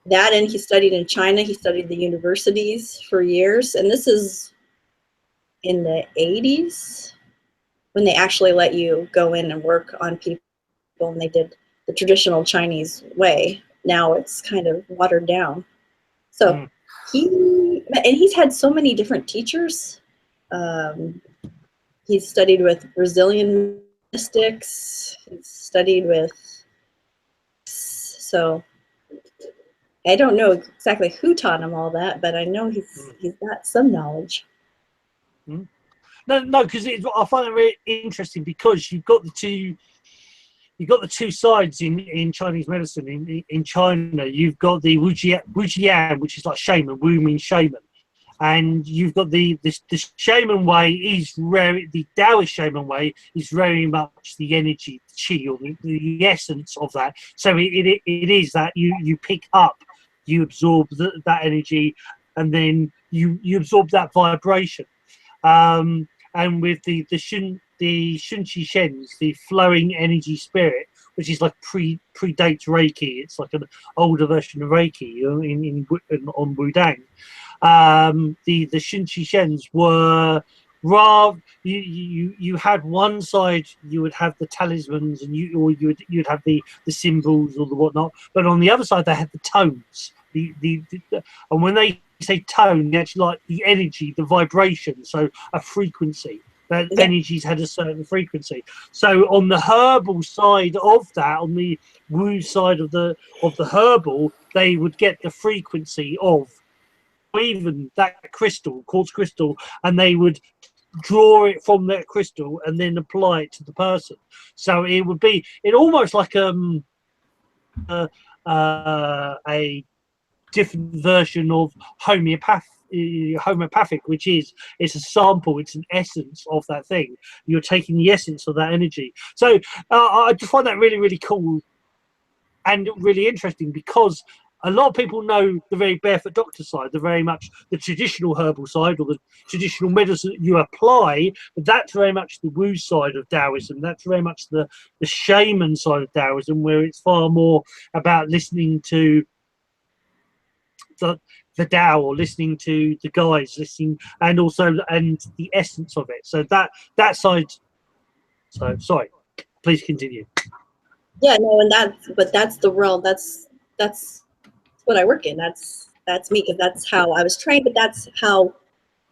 that, and he studied in China. He studied the universities for years, and this is in the 80s when they actually let you go in and work on people, and they did the traditional Chinese way. Now it's kind of watered down. So he's had so many different teachers. He's studied with Brazilian mystics. He's studied with, so I don't know exactly who taught him all that, but I know he's got some knowledge. No, because I find it really interesting because you've got the two sides in Chinese medicine. In China, you've got the Wujian, which is like shaman. Wu means shaman, and you've got the shaman way is very, the Taoist shaman way is very much the energy, the chi, or the essence of that. So it is that you pick up, you absorb that energy, and then you absorb that vibration. And with the Shunqi Shens, the flowing energy spirit, which is like predates Reiki. It's like an older version of Reiki on Wudang. The Shunqi Shens were rather, you had one side, you would have the talismans, and you'd have the symbols or the whatnot, but on the other side they had the tones. And when they say tone, they actually like the energy, the vibration, so a frequency. That energies had a certain frequency. So on the herbal side of that, on the Wu side of the herbal, they would get the frequency of even that crystal, quartz crystal, and they would draw it from that crystal and then apply it to the person. So it would be almost like a different version of homeopathic, which is, it's a sample, it's an essence of that thing. You're taking the essence of that energy. So I just find that really, really cool and really interesting, because a lot of people know the very barefoot doctor side, the very much the traditional herbal side, or the traditional medicine that you apply, but that's very much the Wu side of Taoism. That's very much the shaman side of Taoism, where it's far more about listening to the Tao, or listening to the guides, and the essence of it. So that side. So sorry, please continue. Yeah, no, and that's the realm. That's what I work in. That's me, because that's how I was trained, but that's how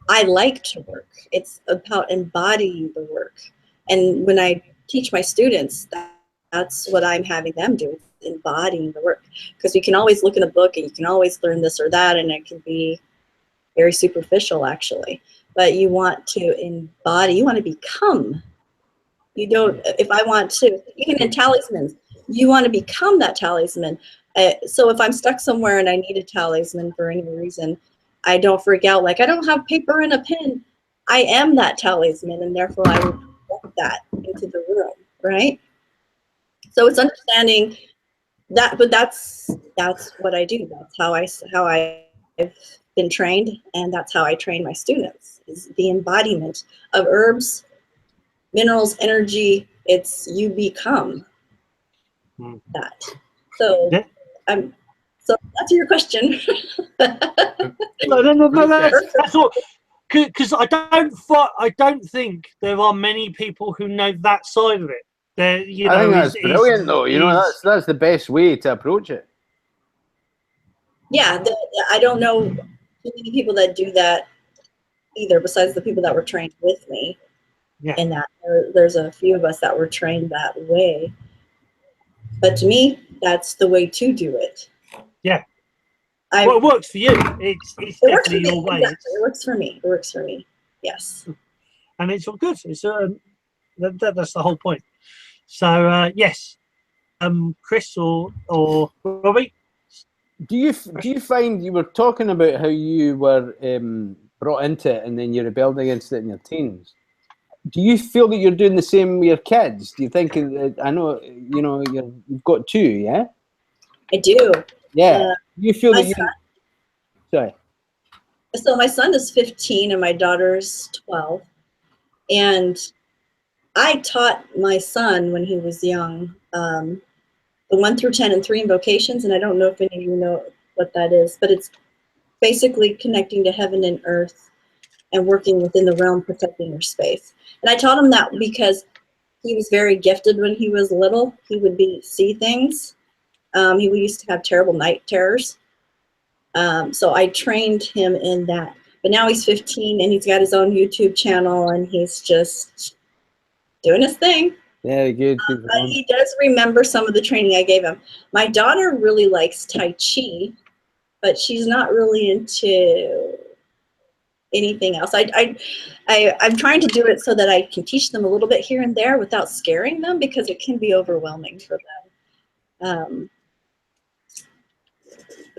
I like to work. It's about embodying the work. And when I teach my students, that's what I'm having them do, embodying the work. Because you can always look in a book and you can always learn this or that, and it can be very superficial actually. But you want to embody, you want to become. You don't, if I want to, even in talismans, you want to become that talisman. So if I'm stuck somewhere and I need a talisman for any reason, I don't freak out like, I don't have paper and a pen. I am that talisman, and therefore I will put that into the room, right? So it's understanding that, but that's what I do. That's how I've been trained, and that's how I train my students, is the embodiment of herbs, minerals, energy. It's you become that. So so that's your question. No, that's all. Because I don't think there are many people who know that side of it. I think that's brilliant, though. That's the best way to approach it. Yeah, I don't know too many people that do that either, besides the people that were trained with me. Yeah. And that there's a few of us that were trained that way. But to me, that's the way to do it. Yeah. Well, it works for you. It's definitely your way. Exactly. It works for me. It works for me. Yes. And it's all good. It's that's the whole point. So yes, Chris or Robbie. Do you find, you were talking about how you were brought into it and then you rebelled against it in your teens? do you feel that you're doing the same with your kids? Do you think? I know you've got two, yeah. I do. Yeah. You feel that you. Sorry. So my son is 15 and my daughter's 12, and I taught my son when he was young the 1 through 10 and 3 invocations, and I don't know if any of you know what that is, but it's basically connecting to heaven and earth and working within the realm, protecting your space. And I taught him that because he was very gifted when he was little. He would see things. He used to have terrible night terrors. So I trained him in that. But now he's 15 and he's got his own YouTube channel and he's just doing his thing. Yeah, good. But he does remember some of the training I gave him. My daughter really likes Tai Chi, but she's not really into anything else. I'm trying to do it so that I can teach them a little bit here and there without scaring them, because it can be overwhelming for them.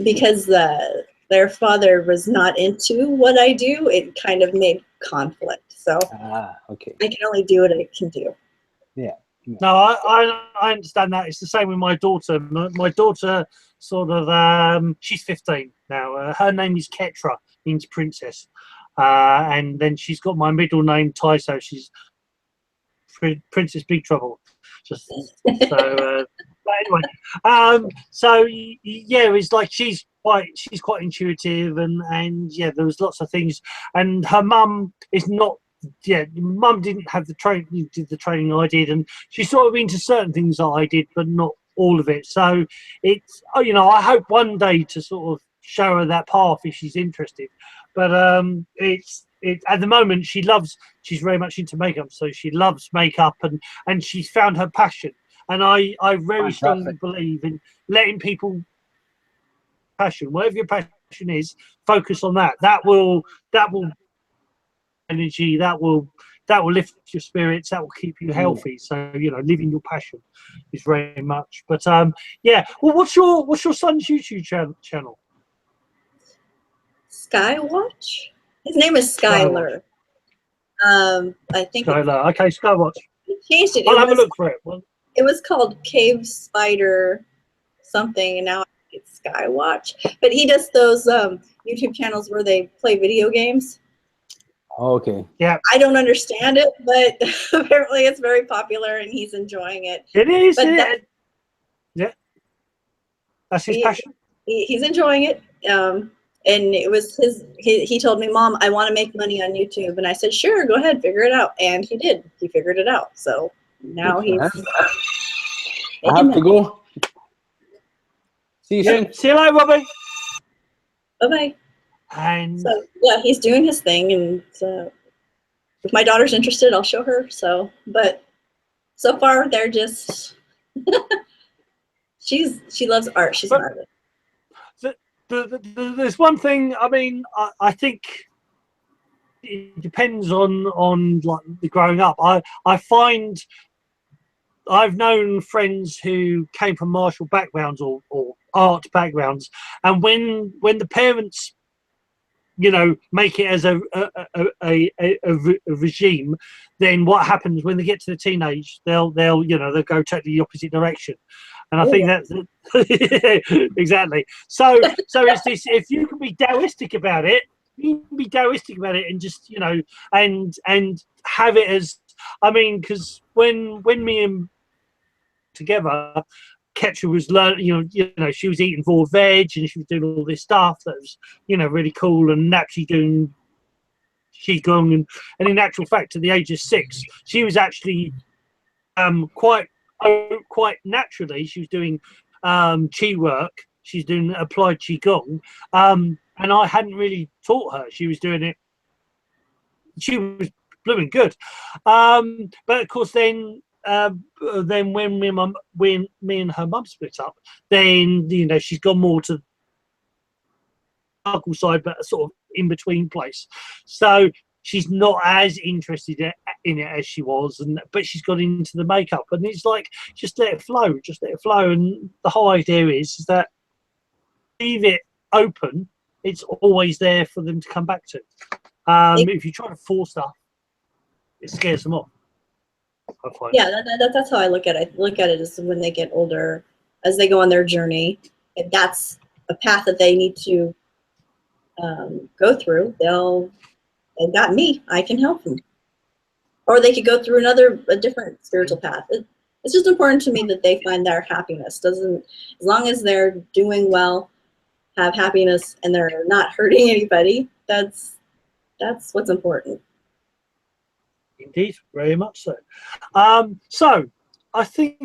Because their father was not into what I do, it kind of made conflict. So okay. I can only do what I can do. Yeah. No, I understand that. It's the same with my daughter. My daughter sort of, she's 15 now. Her name is Ketra, means princess. And then she's got my middle name, Tai, so she's Princess Big Trouble. Just so, but anyway, so yeah, it's like she's quite intuitive, and yeah, there was lots of things, and her mum is not. Yeah, mum didn't have the training, did the training I did, and she's sort of into certain things that I did, but not all of it. So it's, I hope one day to sort of show her that path if she's interested. But it's at the moment she's very much into makeup, so she loves makeup, and she's found her passion. And I very strongly believe in letting people passion, whatever your passion is, focus on that. That will energy, that will lift your spirits, that will keep you healthy. So living your passion is very much. But yeah, well, what's your son's YouTube channel? Skywatch. His name is Skylar. I think Skylar. Okay, Skywatch. He changed it. I'll have a look for it. It was called Cave Spider something, and now it's Skywatch. But he does those YouTube channels where they play video games. Okay. Yeah. I don't understand it, but apparently it's very popular and he's enjoying it. It is. But yeah. That's his passion. He's enjoying it. And it was he told me, Mom, I want to make money on YouTube. And I said, sure, go ahead, figure it out. And he did. He figured it out. So now he's. I have to go. See you soon. See you later, Robbie. Bye-bye. And so yeah, he's doing his thing, and if my daughter's interested, I'll show her. So, but so far they're just she loves art. She's an artist. There's one thing. I mean, I think it depends on like the growing up. I find I've known friends who came from martial backgrounds or art backgrounds, and when the parents make it as a regime, then what happens when they get to the teenage, they'll go totally the opposite direction. And I think that's exactly. So it's this: if you can be Taoistic about it, you can be Taoistic about it, and just and have it as, I mean, because when me and together, Ketra was learning, she was eating raw veg and she was doing all this stuff that was, really cool, and actually doing qigong, and in actual fact, at the age of 6, she was actually quite naturally, she was doing qi work. She's doing applied qigong, and I hadn't really taught her. She was doing it. She was blooming good, but of course then when me and her mum split up, then she's gone more to the uncle side, but a sort of in between place. So she's not as interested in it as she was, but she's got into the makeup, and it's like, just let it flow, And the whole idea is that leave it open. It's always there for them to come back to. If you try to force stuff, it scares them off. I find. Yeah, that's how I look at it. I look at it as when they get older, as they go on their journey, if that's a path that they need to go through, they've got me. I can help them. Or they could go through a different spiritual path. It's just important to me that they find their happiness. As long as they're doing well, have happiness, and they're not hurting anybody, that's what's important. Indeed, very much so. So I think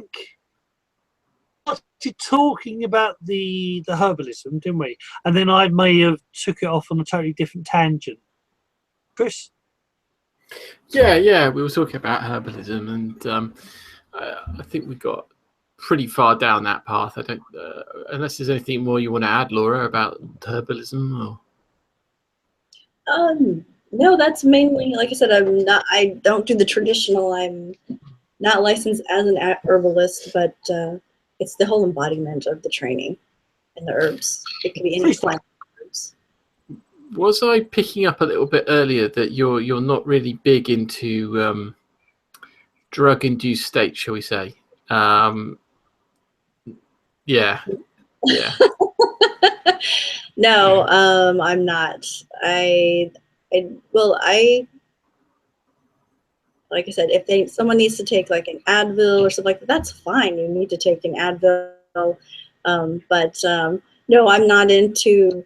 we started talking about the herbalism, didn't we? And then I may have took it off on a totally different tangent. Chris? Yeah, we were talking about herbalism, and I think we got pretty far down that path. I don't, unless there's anything more you want to add, Laura, about herbalism, or. No, that's mainly, like I said, I don't do the traditional. I'm not licensed as an herbalist, but it's the whole embodiment of the training and the herbs. It could be any plant herbs. Was I picking up a little bit earlier that you're not really big into drug-induced states, shall we say? Yeah. No, I'm not. Like I said, if someone needs to take like an Advil or something like that, that's fine. You need to take an Advil, but no, I'm not into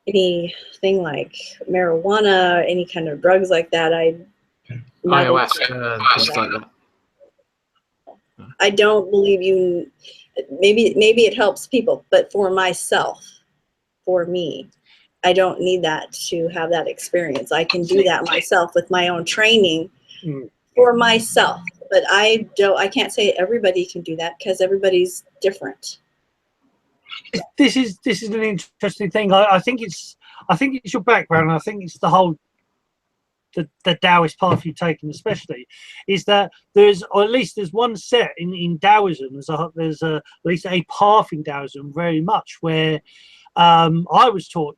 anything like marijuana, any kind of drugs like that. Ayahuasca and things like that. I don't believe you. Maybe it helps people, but for myself, for me, I don't need that to have that experience. I can do that myself with my own training for myself. But I can't say everybody can do that because everybody's different. This is an interesting thing. I think it's your background. I think it's the whole the Taoist path you've taken, especially, is that there's one set in Taoism. There's at least a path in Taoism very much where I was taught,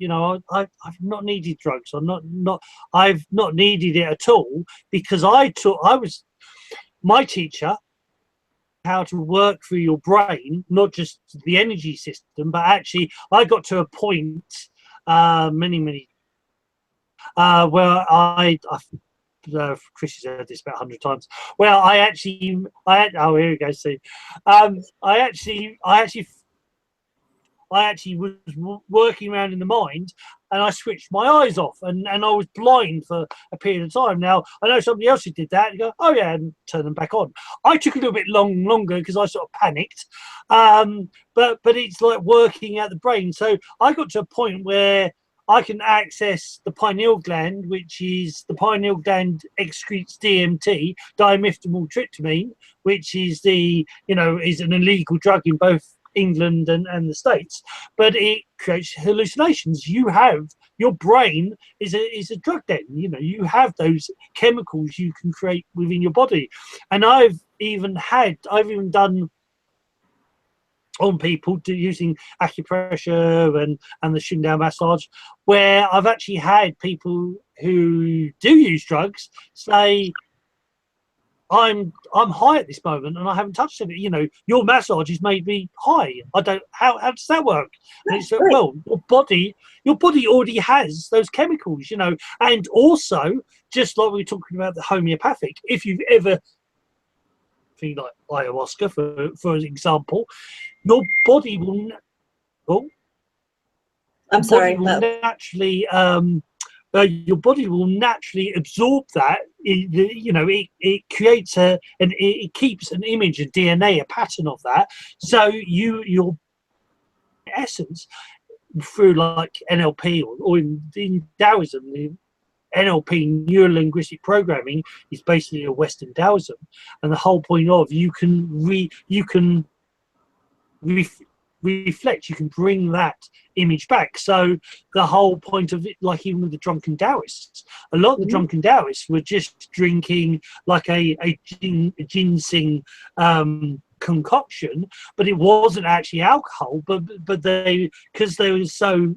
I've not needed drugs. I've not needed it at all because my teacher how to work through your brain, not just the energy system, but actually I got to a point many where Chris has heard this about 100 times. Well, oh, here we go. See, I actually was working around in the mind, and I switched my eyes off, and I was blind for a period of time. Now I know somebody else who did that. And go, oh yeah, and turn them back on. I took a little bit longer because I sort of panicked. But it's like working out the brain. So I got to a point where I can access the pineal gland, which is the pineal gland excretes DMT, dimethyltryptamine, which is is an illegal drug in both England and the States, but it creates hallucinations. Your brain is a drug den. You have those chemicals you can create within your body, and I've even done on people using acupressure and the Shindao massage, where I've actually had people who do use drugs say, I'm high at this moment and I haven't touched it. Your massage has made me high. How does that work? And it's well, your body already has those chemicals, and also, just like we were talking about the homeopathic, if you've ever thing like ayahuasca, for example, your body will. Your body will naturally absorb that. It creates it keeps an image, a DNA, a pattern of that. So your essence through like NLP or in Taoism, the NLP, neuro linguistic programming, is basically a Western Taoism, and the whole point of you can reflect, you can bring that image back. So the whole point of it, like even with the drunken Taoists, a lot of the drunken Taoists were just drinking like a ginseng concoction, but it wasn't actually alcohol, but they, because they were so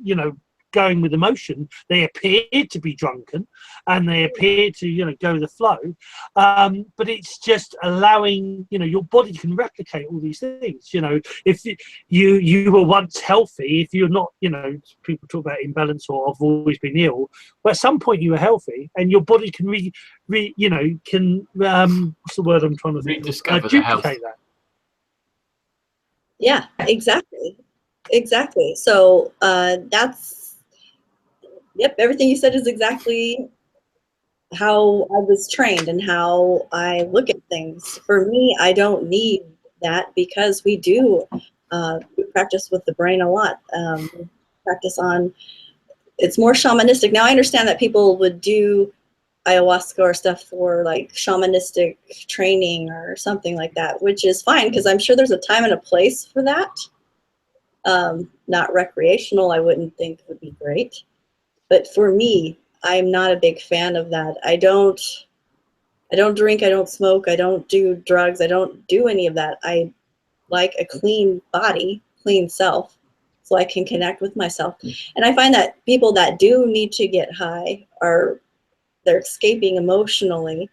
going with emotion. They appear to be drunken, and they appear to go with the flow. But it's just allowing your body can replicate all these things. If you were once healthy, if you're not, people talk about imbalance or I've always been ill. But at some point you were healthy, and your body can what's the word I'm trying to think? Rediscover the health. Duplicate that. Yeah, exactly. So everything you said is exactly how I was trained and how I look at things. For me, I don't need that because we practice with the brain a lot. Practice on, it's more shamanistic. Now I understand that people would do ayahuasca or stuff for like shamanistic training or something like that, which is fine because I'm sure there's a time and a place for that. Not recreational, I wouldn't think would be great. But for me, I'm not a big fan of that. I don't drink, I don't smoke, I don't do drugs, I don't do any of that. I like a clean body, clean self, so I can connect with myself. And I find that people that do need to get high they're escaping emotionally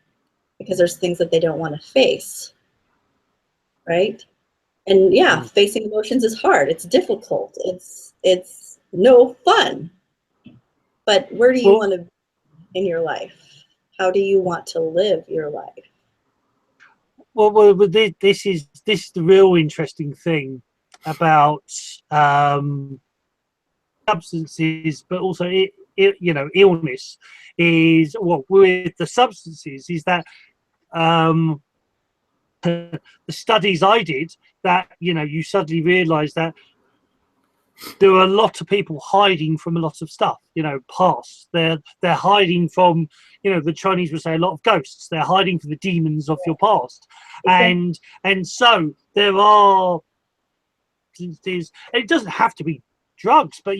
because there's things that they don't want to face, right? And yeah, facing emotions is hard. It's difficult. It's no fun. But where do you want to be in your life? How do you want to live your life? Well, this is the real interesting thing about substances, but also illness is with the substances is that the studies I did that you suddenly realize that there are a lot of people hiding from a lot of stuff, past. They're hiding from, the Chinese would say a lot of ghosts. They're hiding from the demons of your past. Okay. And so there are instances, it doesn't have to be drugs, but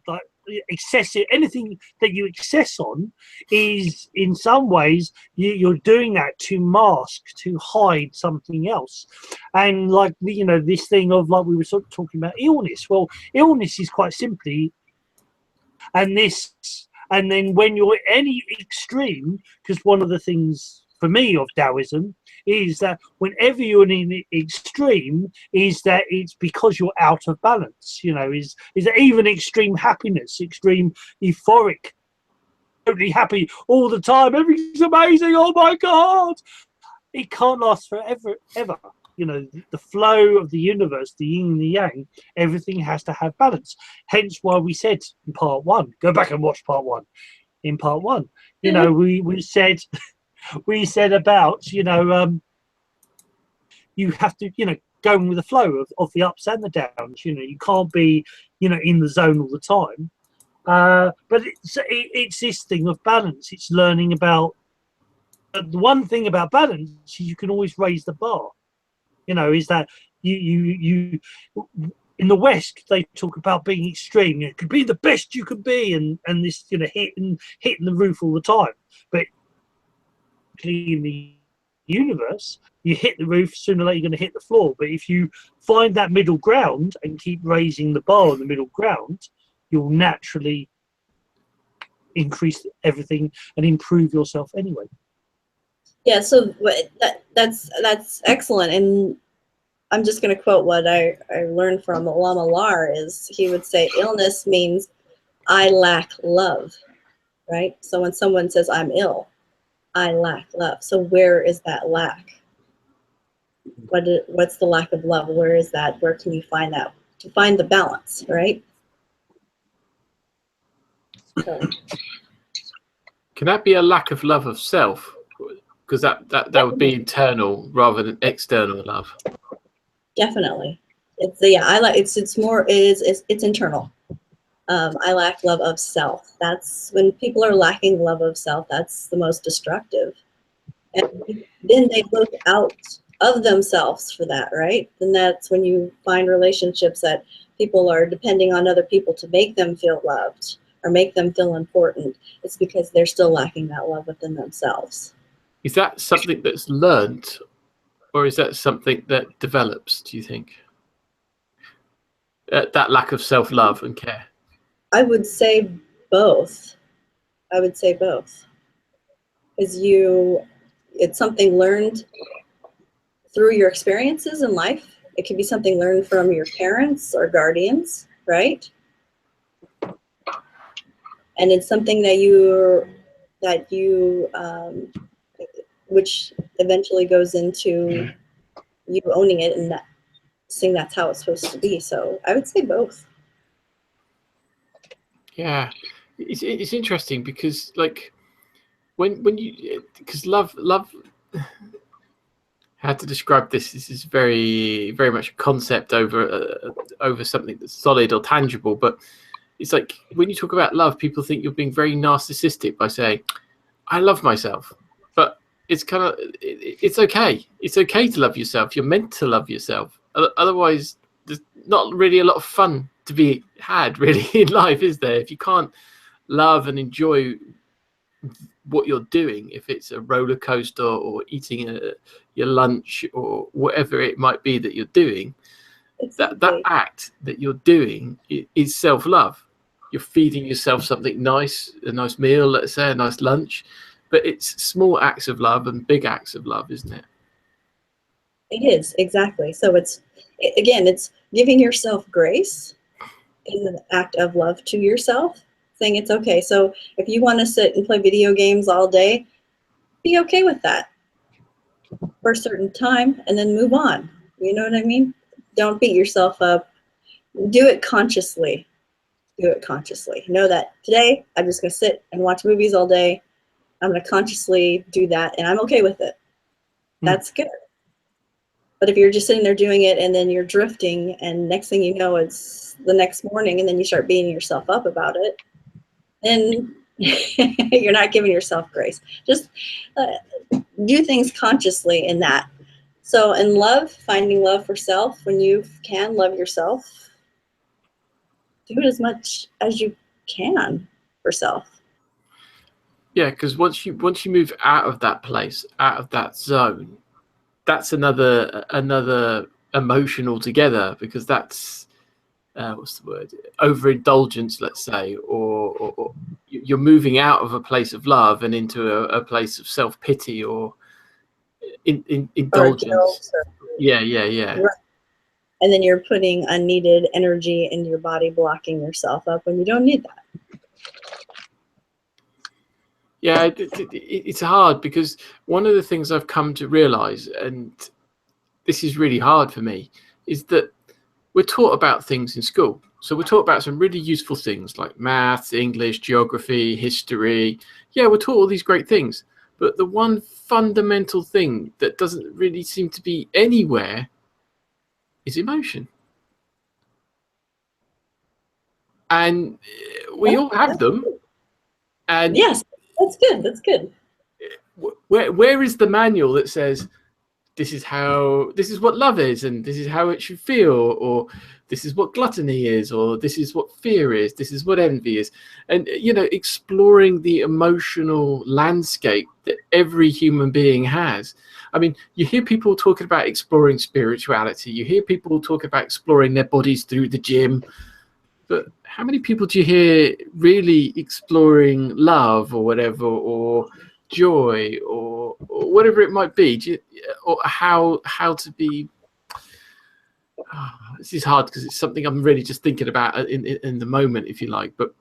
like excessive, anything that you excess on is in some ways you're doing that to mask, to hide something else. And like this thing of, like we were sort of talking about illness. Well, illness is quite simply, and then when you're any extreme, because one of the things for me of Taoism is that whenever you're in an extreme, is that it's because you're out of balance. Is that even extreme happiness, extreme euphoric, totally happy all the time, everything's amazing, oh my God, it can't last forever, ever. The flow of the universe, the yin and the yang, everything has to have balance. Hence why we said in part one, go back and watch part one. In part one, we said about you have to going with the flow of the ups and the downs. You can't be in the zone all the time, but it's this thing of balance. It's learning about the one thing about balance is you can always raise the bar. Is that you in the West they talk about being extreme. You could be the best you could be, and this hitting the roof all the time, but in the universe, you hit the roof, sooner or later you're going to hit the floor. But if you find that middle ground and keep raising the bar on the middle ground, you'll naturally increase everything and improve yourself anyway. Yeah, so that's excellent. And I'm just going to quote what I learned from Lama Lar is he would say, illness means I lack love, right? So when someone says I'm ill, I lack love. So where is that lack? What's the lack of love? Where is that? Where can you find that? To find the balance, right? So. Can that be a lack of love of self? Because that would be internal rather than external love. Definitely, it's more it's internal. I lack love of self. That's when people are lacking love of self. That's the most destructive. And then they look out of themselves for that, right? And that's when you find relationships that people are depending on other people to make them feel loved or make them feel important. It's because they're still lacking that love within themselves. Is that something that's learned, or is that something that develops, do you think? That lack of self-love and care? I would say both. I would say both. Because it's something learned through your experiences in life. It can be something learned from your parents or guardians, right? And it's something which eventually goes into you owning it and saying that's how it's supposed to be. So I would say both. Yeah, it's interesting because like when you, because love how to describe this. This is very much a concept over something that's solid or tangible. But it's like when you talk about love, people think you're being very narcissistic by saying, "I love myself," but it's kind of it's okay. It's okay to love yourself. You're meant to love yourself. Otherwise, there's not really a lot of fun to be had really in life, is there? If you can't love and enjoy what you're doing, if it's a roller coaster or eating your lunch or whatever it might be that you're doing, Exactly. that act that you're doing is self-love. You're feeding yourself something nice, a nice meal, let's say a nice lunch, but it's small acts of love and big acts of love, isn't it? It is, exactly. So it's giving yourself grace is an act of love to yourself, saying it's okay. So if you want to sit and play video games all day, be okay with that for a certain time and then move on. You know what I mean? Don't beat yourself up. Do it consciously. Do it consciously. Know that today I'm just going to sit and watch movies all day. I'm going to consciously do that and I'm okay with it. That's good. But if you're just sitting there doing it and then you're drifting and next thing you know it's the next morning and then you start beating yourself up about it, then you're not giving yourself grace. Just do things consciously in that. So in love, finding love for self, when you can love yourself, do it as much as you can for self. Yeah, because once you move out of that place, out of that zone, that's another emotion altogether, because that's what's the word, overindulgence, let's say, or you're moving out of a place of love and into a place of self-pity or indulgence. Yeah. Right. And then you're putting unneeded energy in your body, blocking yourself up when you don't need that. Yeah, it's hard, because one of the things I've come to realize, and this is really hard for me, is that we're taught about things in school. So we're taught about some really useful things like maths, English, geography, history. Yeah, we're taught all these great things. But the one fundamental thing that doesn't really seem to be anywhere is emotion. And we all have them. And yes, that's good. That's good. Where is the manual that says this is what love is, and this is how it should feel, or this is what gluttony is, or this is what fear is, this is what envy is? And exploring the emotional landscape that every human being has. I mean, you hear people talking about exploring spirituality, you hear people talking about exploring their bodies through the gym, but how many people do you hear really exploring love or whatever, or joy, or whatever it might be, or how to be? This is hard because it's something I'm really just thinking about in the moment, if you like. But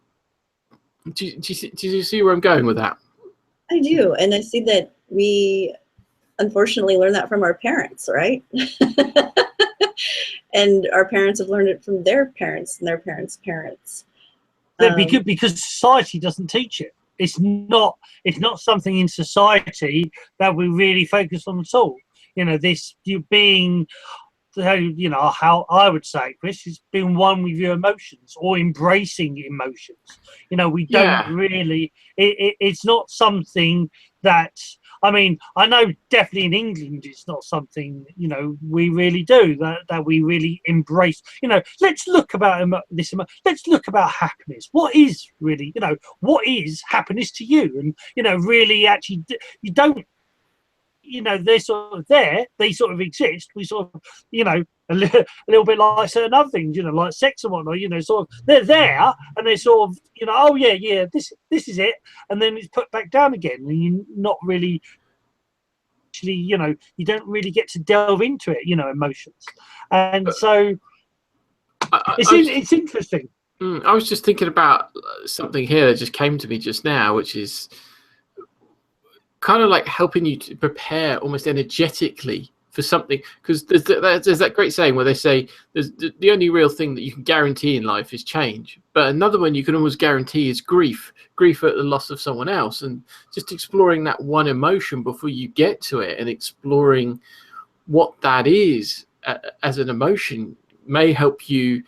do you see where I'm going with that? I do, and I see that we unfortunately learn that from our parents, right? And our parents have learned it from their parents and their parents' parents. Because society doesn't teach it. It's not something in society that we really focus on at all. This you being, how I would say, Chris, is being one with your emotions or embracing emotions. We don't really. It's not something that. I mean, I know definitely in England it's not something, we really do, that we really embrace. Let's look about this. Let's look about happiness. What is really, what is happiness to you? And, really actually, you don't, they're sort of there. They sort of exist. We sort of, a little bit like certain other things, like sex and whatnot. Sort of they're there and they sort of, oh yeah, this is it, and then it's put back down again, and you're not really actually, you don't really get to delve into it, emotions, and so it's interesting. I was just thinking about something here that just came to me just now, which is kind of like helping you to prepare almost energetically for something, because there's that great saying where they say the only real thing that you can guarantee in life is change, but another one you can almost guarantee is grief at the loss of someone else. And just exploring that one emotion before you get to it, and exploring what that is as an emotion, may help you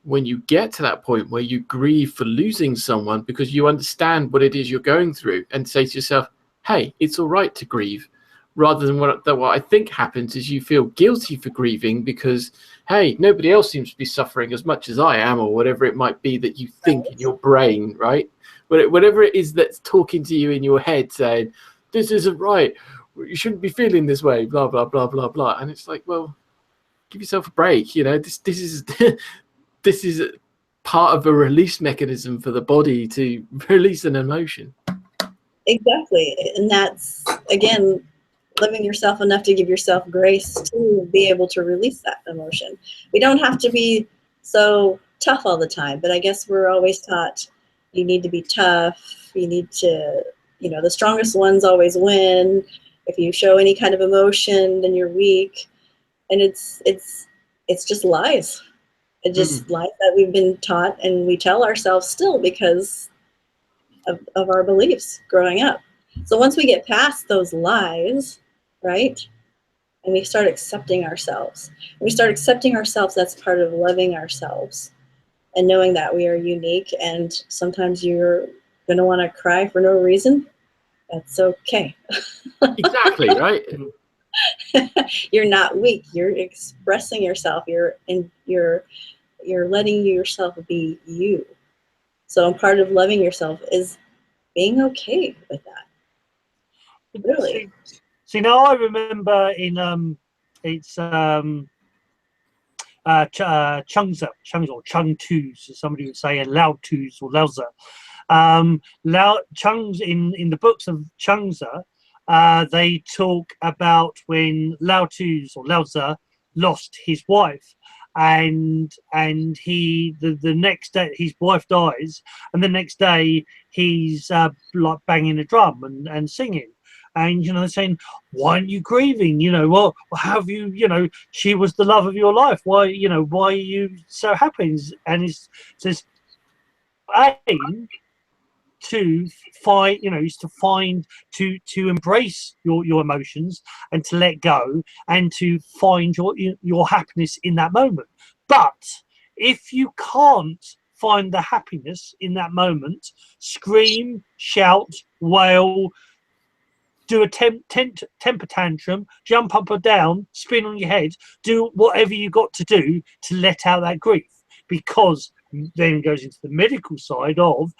when you get to that point where you grieve for losing someone, because you understand what it is you're going through, and say to yourself, hey, it's all right to grieve, rather than what I think happens is you feel guilty for grieving because, hey, nobody else seems to be suffering as much as I am, or whatever it might be that you think in your brain, right? Whatever it is that's talking to you in your head saying, this isn't right, you shouldn't be feeling this way, blah, blah, blah, blah, blah. And it's like, well, give yourself a break. This is this is part of a release mechanism for the body to release an emotion. Exactly. And that's, again, loving yourself enough to give yourself grace to be able to release that emotion. We don't have to be so tough all the time, but I guess we're always taught you need to be tough. You need to, the strongest ones always win. If you show any kind of emotion, then you're weak. And it's just lies. It's just lies that we've been taught, and we tell ourselves still because of our beliefs growing up. So once we get past those lies, right, and we start accepting ourselves, that's part of loving ourselves and knowing that we are unique. And sometimes you're going to want to cry for no reason. That's okay. Exactly, right? You're not weak. You're expressing yourself. You're letting yourself be you. So part of loving yourself is being okay with that. Really. See, now I remember in it's Chungza or Chung Tus, as somebody would say, and Lao Tus or Laozi. Chung's in the books of Chungza, they talk about when Lao Tus or Laozi lost his wife, and he the next day his wife dies, and the next day he's like banging a drum and singing, and they're saying, why aren't you grieving? Well, have you, she was the love of your life, why are you so happy? And it says aim to find, is to find, to embrace your emotions and to let go and to find your happiness in that moment. But if you can't find the happiness in that moment, scream, shout, wail, do a temper tantrum, jump up or down, spin on your head, do whatever you got to do to let out that grief, because then it goes into the medical side of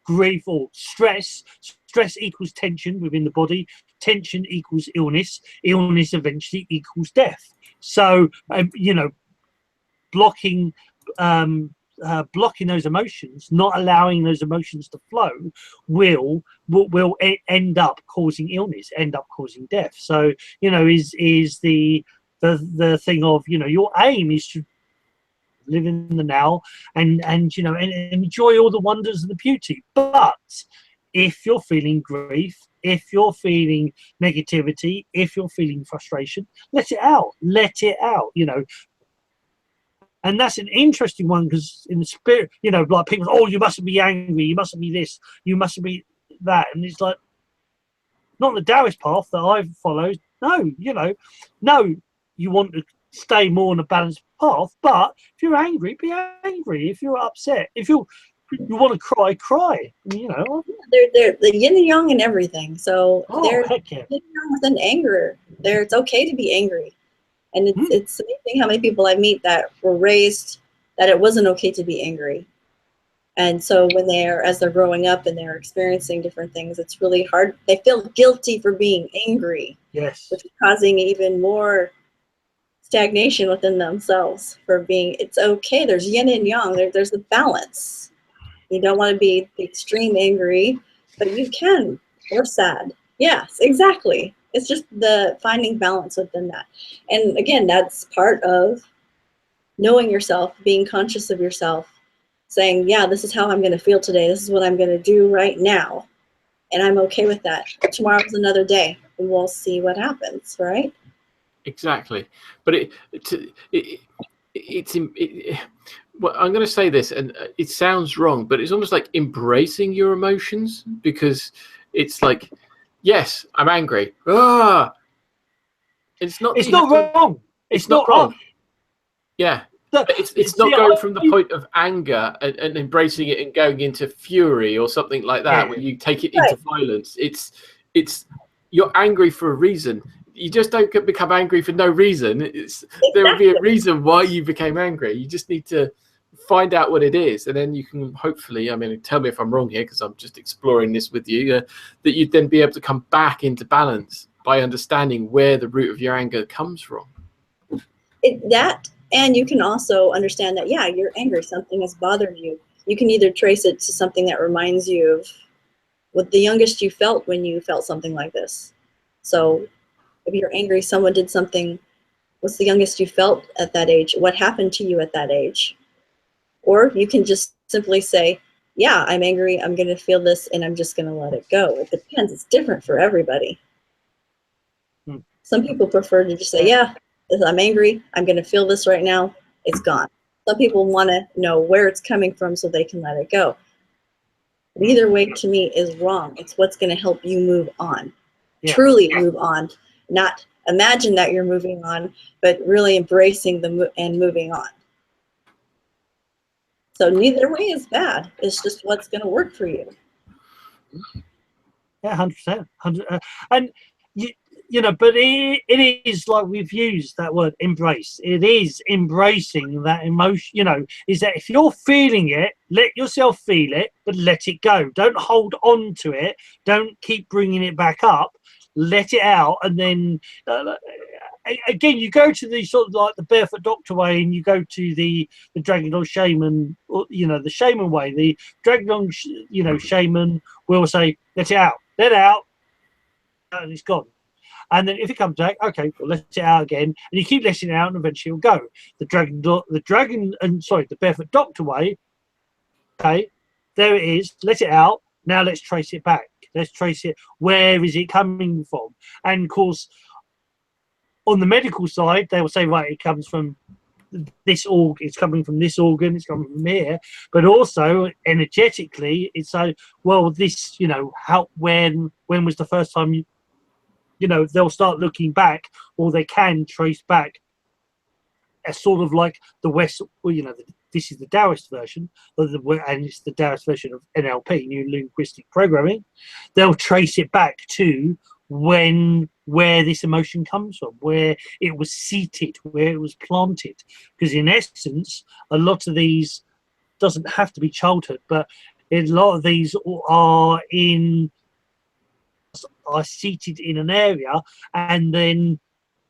grief or stress. Stress equals tension within the body. Tension equals illness. Illness eventually equals death. So, blocking those emotions, not allowing those emotions to flow, will end up causing illness, end up causing death. So, is the thing of, your aim is to live in the now and enjoy all the wonders of the beauty. But if you're feeling grief, if you're feeling negativity, if you're feeling frustration, let it out, and that's an interesting one, because in the spirit, like people, oh, you mustn't be angry, you mustn't be this, you mustn't be that, and it's like, not the Taoist path that I've followed. No, no, you want to stay more on a balanced path, but if you're angry, be angry. If you're upset, if you want to cry, cry. They're the yin and yang and everything. So they're heck yeah. yin and yang within anger. It's okay to be angry, and it's amazing how many people I meet that were raised that it wasn't okay to be angry. And so when as they're growing up and they're experiencing different things, it's really hard. They feel guilty for being angry. Yes. Which is causing even more stagnation within themselves for being, it's okay. There's yin and yang. There's a balance. You don't want to be the extreme angry, but you can, or sad. Yes, exactly. It's just the finding balance within that. And again, that's part of knowing yourself, being conscious of yourself, saying, yeah, this is how I'm going to feel today. This is what I'm going to do right now. And I'm okay with that. Tomorrow's another day, and we'll see what happens, right? Exactly. But well, I'm going to say this, and it sounds wrong, but it's almost like embracing your emotions, because it's like, yes, I'm angry. Ah, it's not. It's not wrong. It's not wrong. Yeah. It's not going from the point of anger and embracing it and going into fury or something like that, where you take it into violence. It's you're angry for a reason. You just don't become angry for no reason. There will be a reason why you became angry. You just need to find out what it is, and then you can hopefully, I mean, tell me if I'm wrong here, because I'm just exploring this with you, that you'd then be able to come back into balance by understanding where the root of your anger comes from. And you can also understand that, yeah, you're angry. Something has bothered you. You can either trace it to something that reminds you of what the youngest you felt when you felt something like this. So if you're angry, someone did something, what's the youngest you felt at that age? What happened to you at that age? Or you can just simply say, yeah, I'm angry. I'm going to feel this, and I'm just going to let it go. It depends. It's different for everybody. Some people prefer to just say, yeah, I'm angry. I'm going to feel this right now. It's gone. Some people want to know where it's coming from so they can let it go. But either way, to me, is wrong. It's what's going to help you move on. Yeah. Truly move on. Not imagine that you're moving on, but really embracing and moving on. So neither way is bad. It's just what's going to work for you. Yeah, 100%. And you know, but it is like we've used that word, embrace. It is embracing that emotion, you know, is that if you're feeling it, let yourself feel it, but let it go. Don't hold on to it. Don't keep bringing it back up. Let it out. And then, again, you go to the sort of like the Barefoot Doctor way, and you go to the Dragon Dog Shaman, you know, the Shaman way. The Dragon Dog, you know, Shaman will say, let it out, and it's gone. And then if it comes back, okay, well, let it out again, and you keep letting it out, and eventually it'll go. The Barefoot Doctor way, okay, there it is, let it out. Now let's trace it back. Let's trace it. Where is it coming from? And of course, on the medical side, they will say, right, it comes from this organ, it's coming from this organ, it's coming from here. But also energetically, it's so, well, this, you know, how, when was the first time you know, they'll start looking back, or they can trace back a sort of like the West, well, you know, this is the Taoist version, and it's the Taoist version of NLP, New Linguistic Programming. They'll trace it back to where this emotion comes from, where it was seated, where it was planted. Because in essence, a lot of these doesn't have to be childhood, but a lot of these are seated in an area, and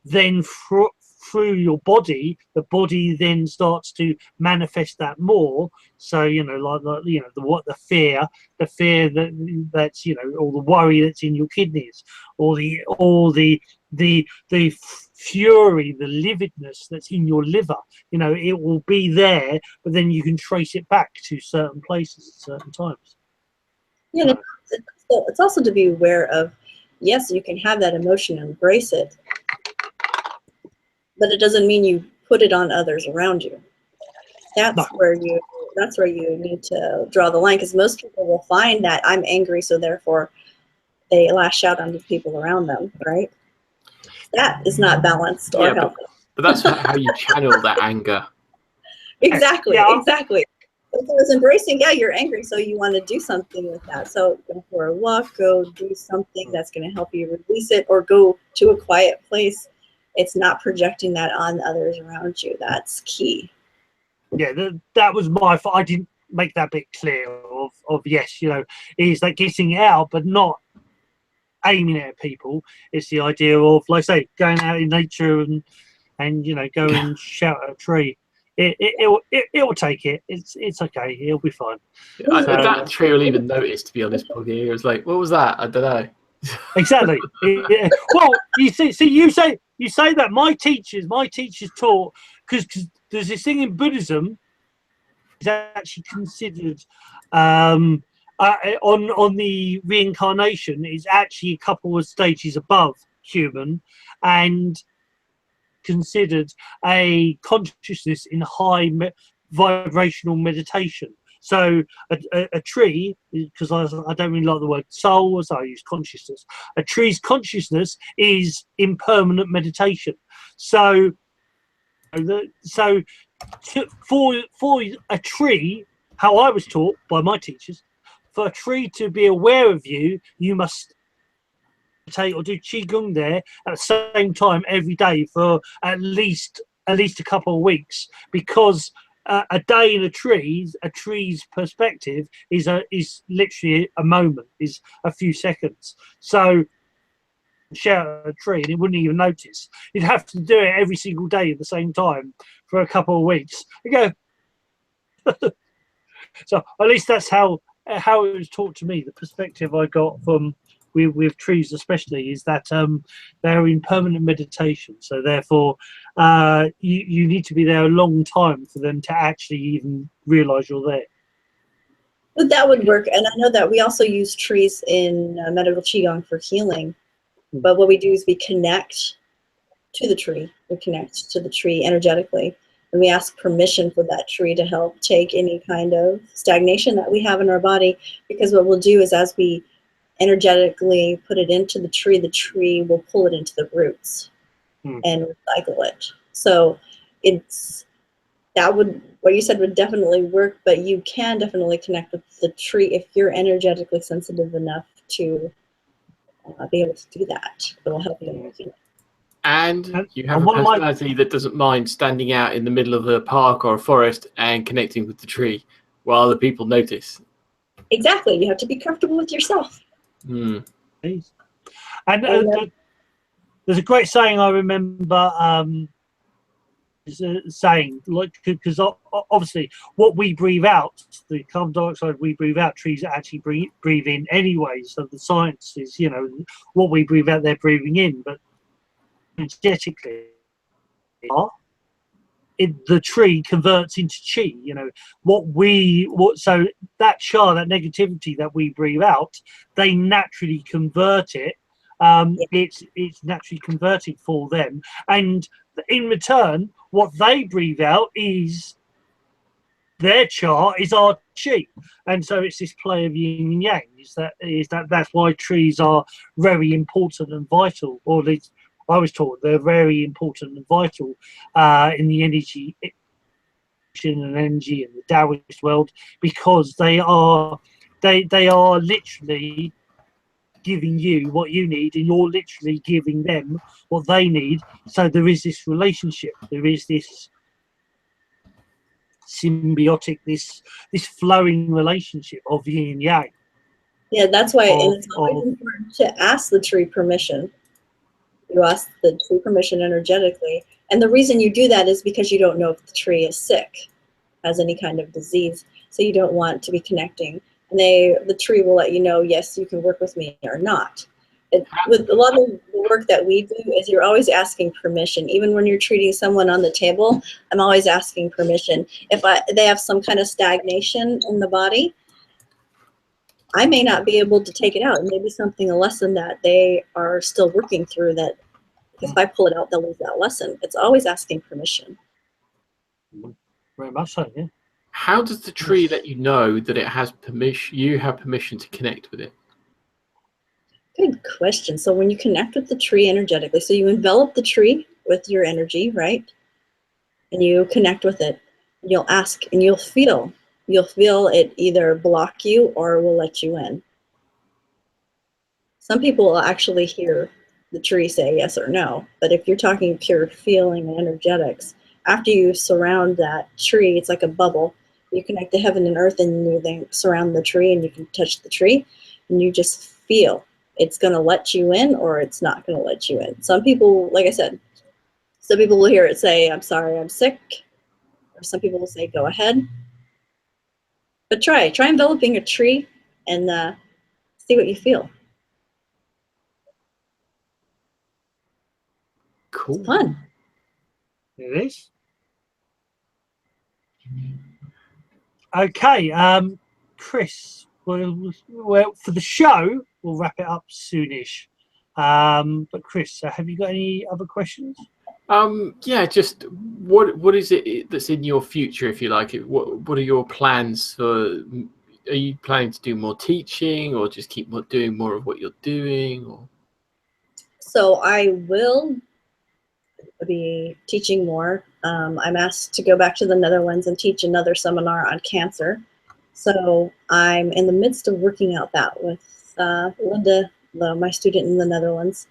then through your body, the body then starts to manifest that more. So, you know, like you know, the fear that's, you know, or the worry that's in your kidneys, or the fury, the lividness that's in your liver, you know, it will be there, but then you can trace it back to certain places at certain times. Yeah, it's also to be aware of, yes, you can have that emotion and embrace it, but it doesn't mean you put it on others around you. That's where you need to draw the line, because most people will find that I'm angry, so therefore they lash out on the people around them, right? That is not balanced or healthy. But that's how you channel that anger. Exactly, exactly. So it's embracing, yeah, you're angry, so you want to do something with that. So go for a walk, go do something that's going to help you release it, or go to a quiet place. It's not projecting that on others around you. That's key. Yeah, that was my fault. I didn't make that bit clear of yes, you know, is that getting it out, but not aiming at people. It's the idea of, like I say, going out in nature and and go and shout at a tree. It'll take it. It's okay. It'll be fine. That tree will even notice, to be honest, Poggy. It was like, what was that? I don't know. Exactly. Well, you see, you say that my teachers taught, because there's this thing in Buddhism is actually considered on the reincarnation is actually a couple of stages above human, and considered a consciousness in high vibrational meditation. So a tree, because I don't really like the word soul, so I use consciousness. A tree's consciousness is impermanent meditation. So for a tree, how I was taught by my teachers, for a tree to be aware of you, you must meditate or do qigong there at the same time every day for at least a couple of weeks, because a day in a tree's perspective is literally a moment, is a few seconds. So shout at a tree and it wouldn't even notice. You'd have to do it every single day at the same time for a couple of weeks. You go. So at least that's how it was taught to me. The perspective I got from with trees especially is that they're in permanent meditation, so therefore you need to be there a long time for them to actually even realize you're there. But that would work. And I know that we also use trees in medical qigong for healing. But what we do is we connect to the tree. We connect to the tree energetically, and we ask permission for that tree to help take any kind of stagnation that we have in our body. Because what we'll do is, as we energetically put it into the tree will pull it into the roots and recycle it. So what you said would definitely work, but you can definitely connect with the tree if you're energetically sensitive enough to be able to do that. It will help you. And you have a personality that doesn't mind standing out in the middle of a park or a forest and connecting with the tree while other people notice. Exactly. You have to be comfortable with yourself. And there's a great saying I remember saying, like, because obviously what we breathe out, the carbon dioxide we breathe out, trees actually breathe in anyway. So the science is, what we breathe out, they're breathing in. But energetically, the tree converts into chi. So that that negativity that we breathe out, they naturally convert it. It's naturally converted for them, and in return, what they breathe out is their cha, is our chi, and so it's this play of yin and yang. That's why trees are very important and vital, or at least I was taught they're very important and vital in the energy and energy in the Taoist world, because they are literally giving you what you need, and you're literally giving them what they need. So there is this relationship, there is this symbiotic, this flowing relationship of yin and yang. Yeah, that's why it's always important to ask the tree permission. You ask the tree permission energetically, and the reason you do that is because you don't know if the tree is sick, has any kind of disease, so you don't want to be connecting. And the tree will let you know, yes, you can work with me or not. With a lot of the work that we do is you're always asking permission. Even when you're treating someone on the table, I'm always asking permission. If they have some kind of stagnation in the body, I may not be able to take it out. It may be a lesson that they are still working through, that if I pull it out, they'll lose that lesson. It's always asking permission. Very much so, yeah. How does the tree let you know that it has permission? You have permission to connect with it. Good question. So when you connect with the tree energetically, so you envelop the tree with your energy, right? And you connect with it. And you'll ask, and you'll feel it either block you or will let you in. Some people will actually hear the tree say yes or no. But if you're talking pure feeling and energetics, after you surround that tree, it's like a bubble. You connect to heaven and earth, and you then surround the tree, and you can touch the tree, and you just feel it's going to let you in or it's not going to let you in. Some people, like I said, Some people will hear it say, I'm sorry, I'm sick. Or some people will say, go ahead. But try enveloping a tree and see what you feel. Cool. It's fun. It is. Okay, Chris, well, for the show, we'll wrap it up soonish. But Chris, have you got any other questions? Yeah, just what is it that's in your future, if you like it? What are your plans for? Are you planning to do more teaching, or just keep doing more of what you're doing? Or So I will be teaching more. I'm asked to go back to the Netherlands and teach another seminar on cancer. So I'm in the midst of working out that with Linda, my student in the Netherlands.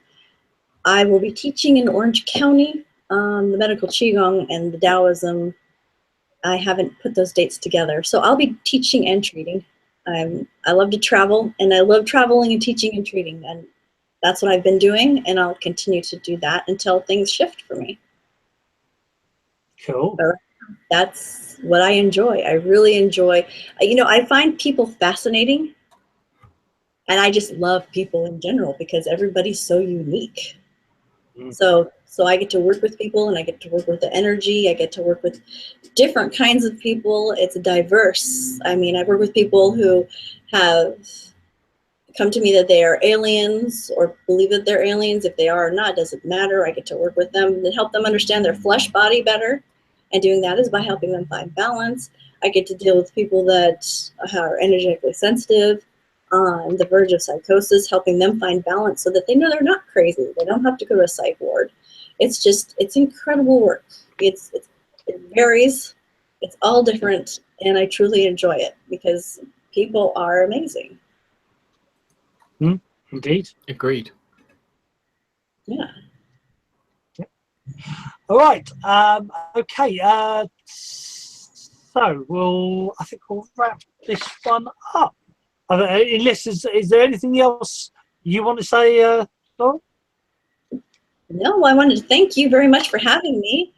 I will be teaching in Orange County, the medical Qigong and the Taoism. I haven't put those dates together. So I'll be teaching and treating. I love to travel, and I love traveling and teaching and treating. And that's what I've been doing, and I'll continue to do that until things shift for me. Cool. So that's what I enjoy. I really enjoy, I find people fascinating, and I just love people in general because everybody's so unique. So I get to work with people, and I get to work with the energy. I get to work with different kinds of people. It's diverse. I mean, I work with people who have come to me that they are aliens or believe that they're aliens. If they are or not, doesn't matter. I get to work with them and help them understand their flesh body better. And doing that is by helping them find balance. I get to deal with people that are energetically sensitive, on the verge of psychosis, helping them find balance so that they know they're not crazy. They don't have to go to a psych ward. It's incredible work. It varies. It's all different. And I truly enjoy it because people are amazing. Indeed. agreed. Yeah. All right. Okay. So I think we'll wrap this one up. Unless is there anything else you want to say, Laura? No, I wanted to thank you very much for having me.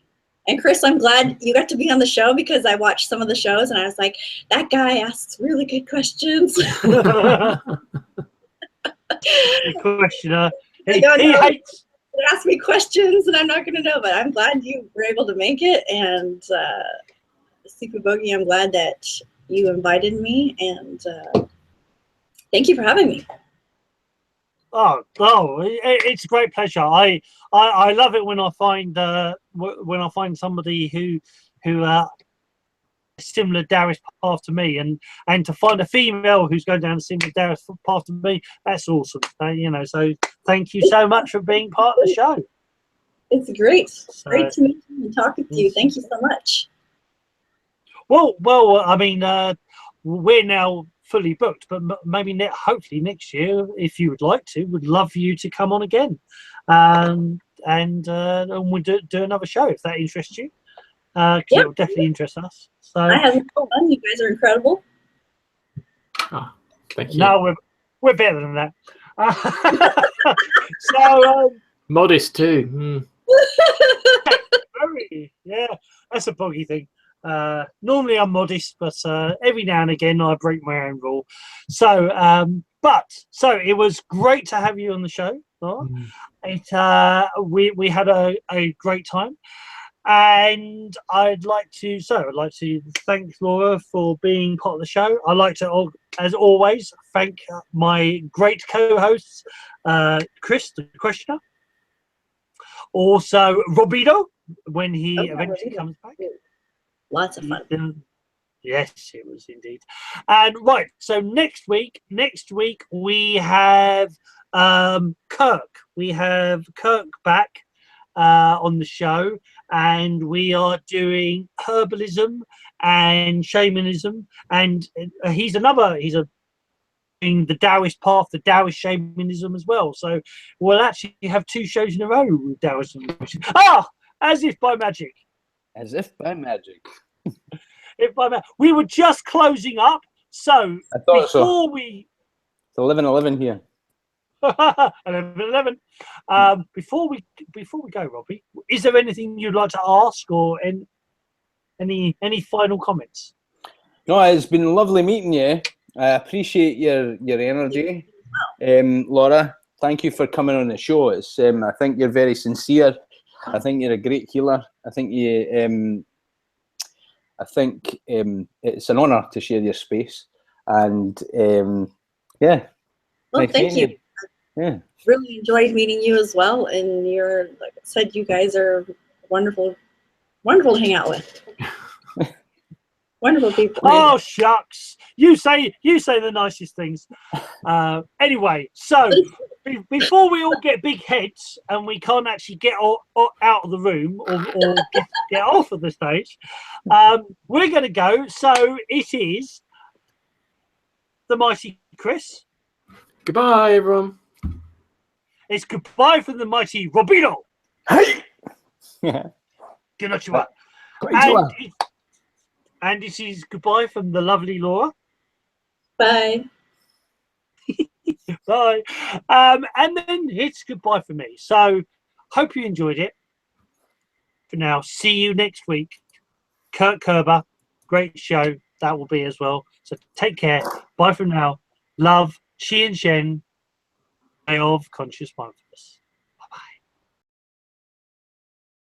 And Chris, I'm glad you got to be on the show because I watched some of the shows and I was like, that guy asks really good questions. The questioner. He hates. They ask me questions and I'm not going to know, but I'm glad you were able to make it. And Sifu Bogey, I'm glad that you invited me, and thank you for having me. It's a great pleasure. I love it when I find somebody who similar Taoist path to me, and to find a female who's going down a similar Taoist path to me, that's awesome. So thank you so much for being part of the show. It's great. Great to meet you and talk with you. Thank you so much. Well, I mean, we're now fully booked, but maybe hopefully next year, if you would like to, would love you to come on again, and we'll do another show if that interests you. Because it will definitely interest us. So I have fun. You guys are incredible. Oh, thank you. No, we're better than that. So modest too. Yeah, that's a boggy thing. Normally I'm modest, but every now and again I break my own rule. So it was great to have you on the show, Laura. We had a great time. And I'd like to thank Laura for being part of the show. I'd like to, as always, thank my great co-hosts, Chris, the questioner, also Robito, when he eventually comes back. Lots of fun. Yes, it was indeed. And right, so next week we have Kirk. We have Kirk back on the show, and we are doing herbalism and shamanism, and he's in the Taoist path, the Taoist shamanism as well. So we'll actually have 2 shows in a row with Taoism. As if by magic. As if by magic. We were just closing up, so I thought before we it's 11:11 here. 11. Before we go, Robbie, is there anything you'd like to ask, or any final comments? No, it's been lovely meeting you. I appreciate your energy, Laura. Thank you for coming on the show. It's I think you're very sincere. I think you're a great healer. I think it's an honour to share your space. And yeah. Well, nice thank you. meeting Yeah. Really enjoyed meeting you as well. And like I said, you guys are wonderful, wonderful to hang out with. Wonderful people. Oh shucks! You say the nicest things. Anyway, so before we all get big heads and we can't actually get out of the room or get off of the stage, we're going to go. So it is the mighty Chris. Goodbye, everyone. It's goodbye from the mighty Robino. Hey. Good night, you are. Konnichiwa. And this is goodbye from the lovely Laura. Bye. Bye. And then it's goodbye for me. So hope you enjoyed it. For now, see you next week. Kurt Kerber, great show. That will be as well. So take care. Bye for now. Love, Shi and Shen, Way of Conscious Mindfulness.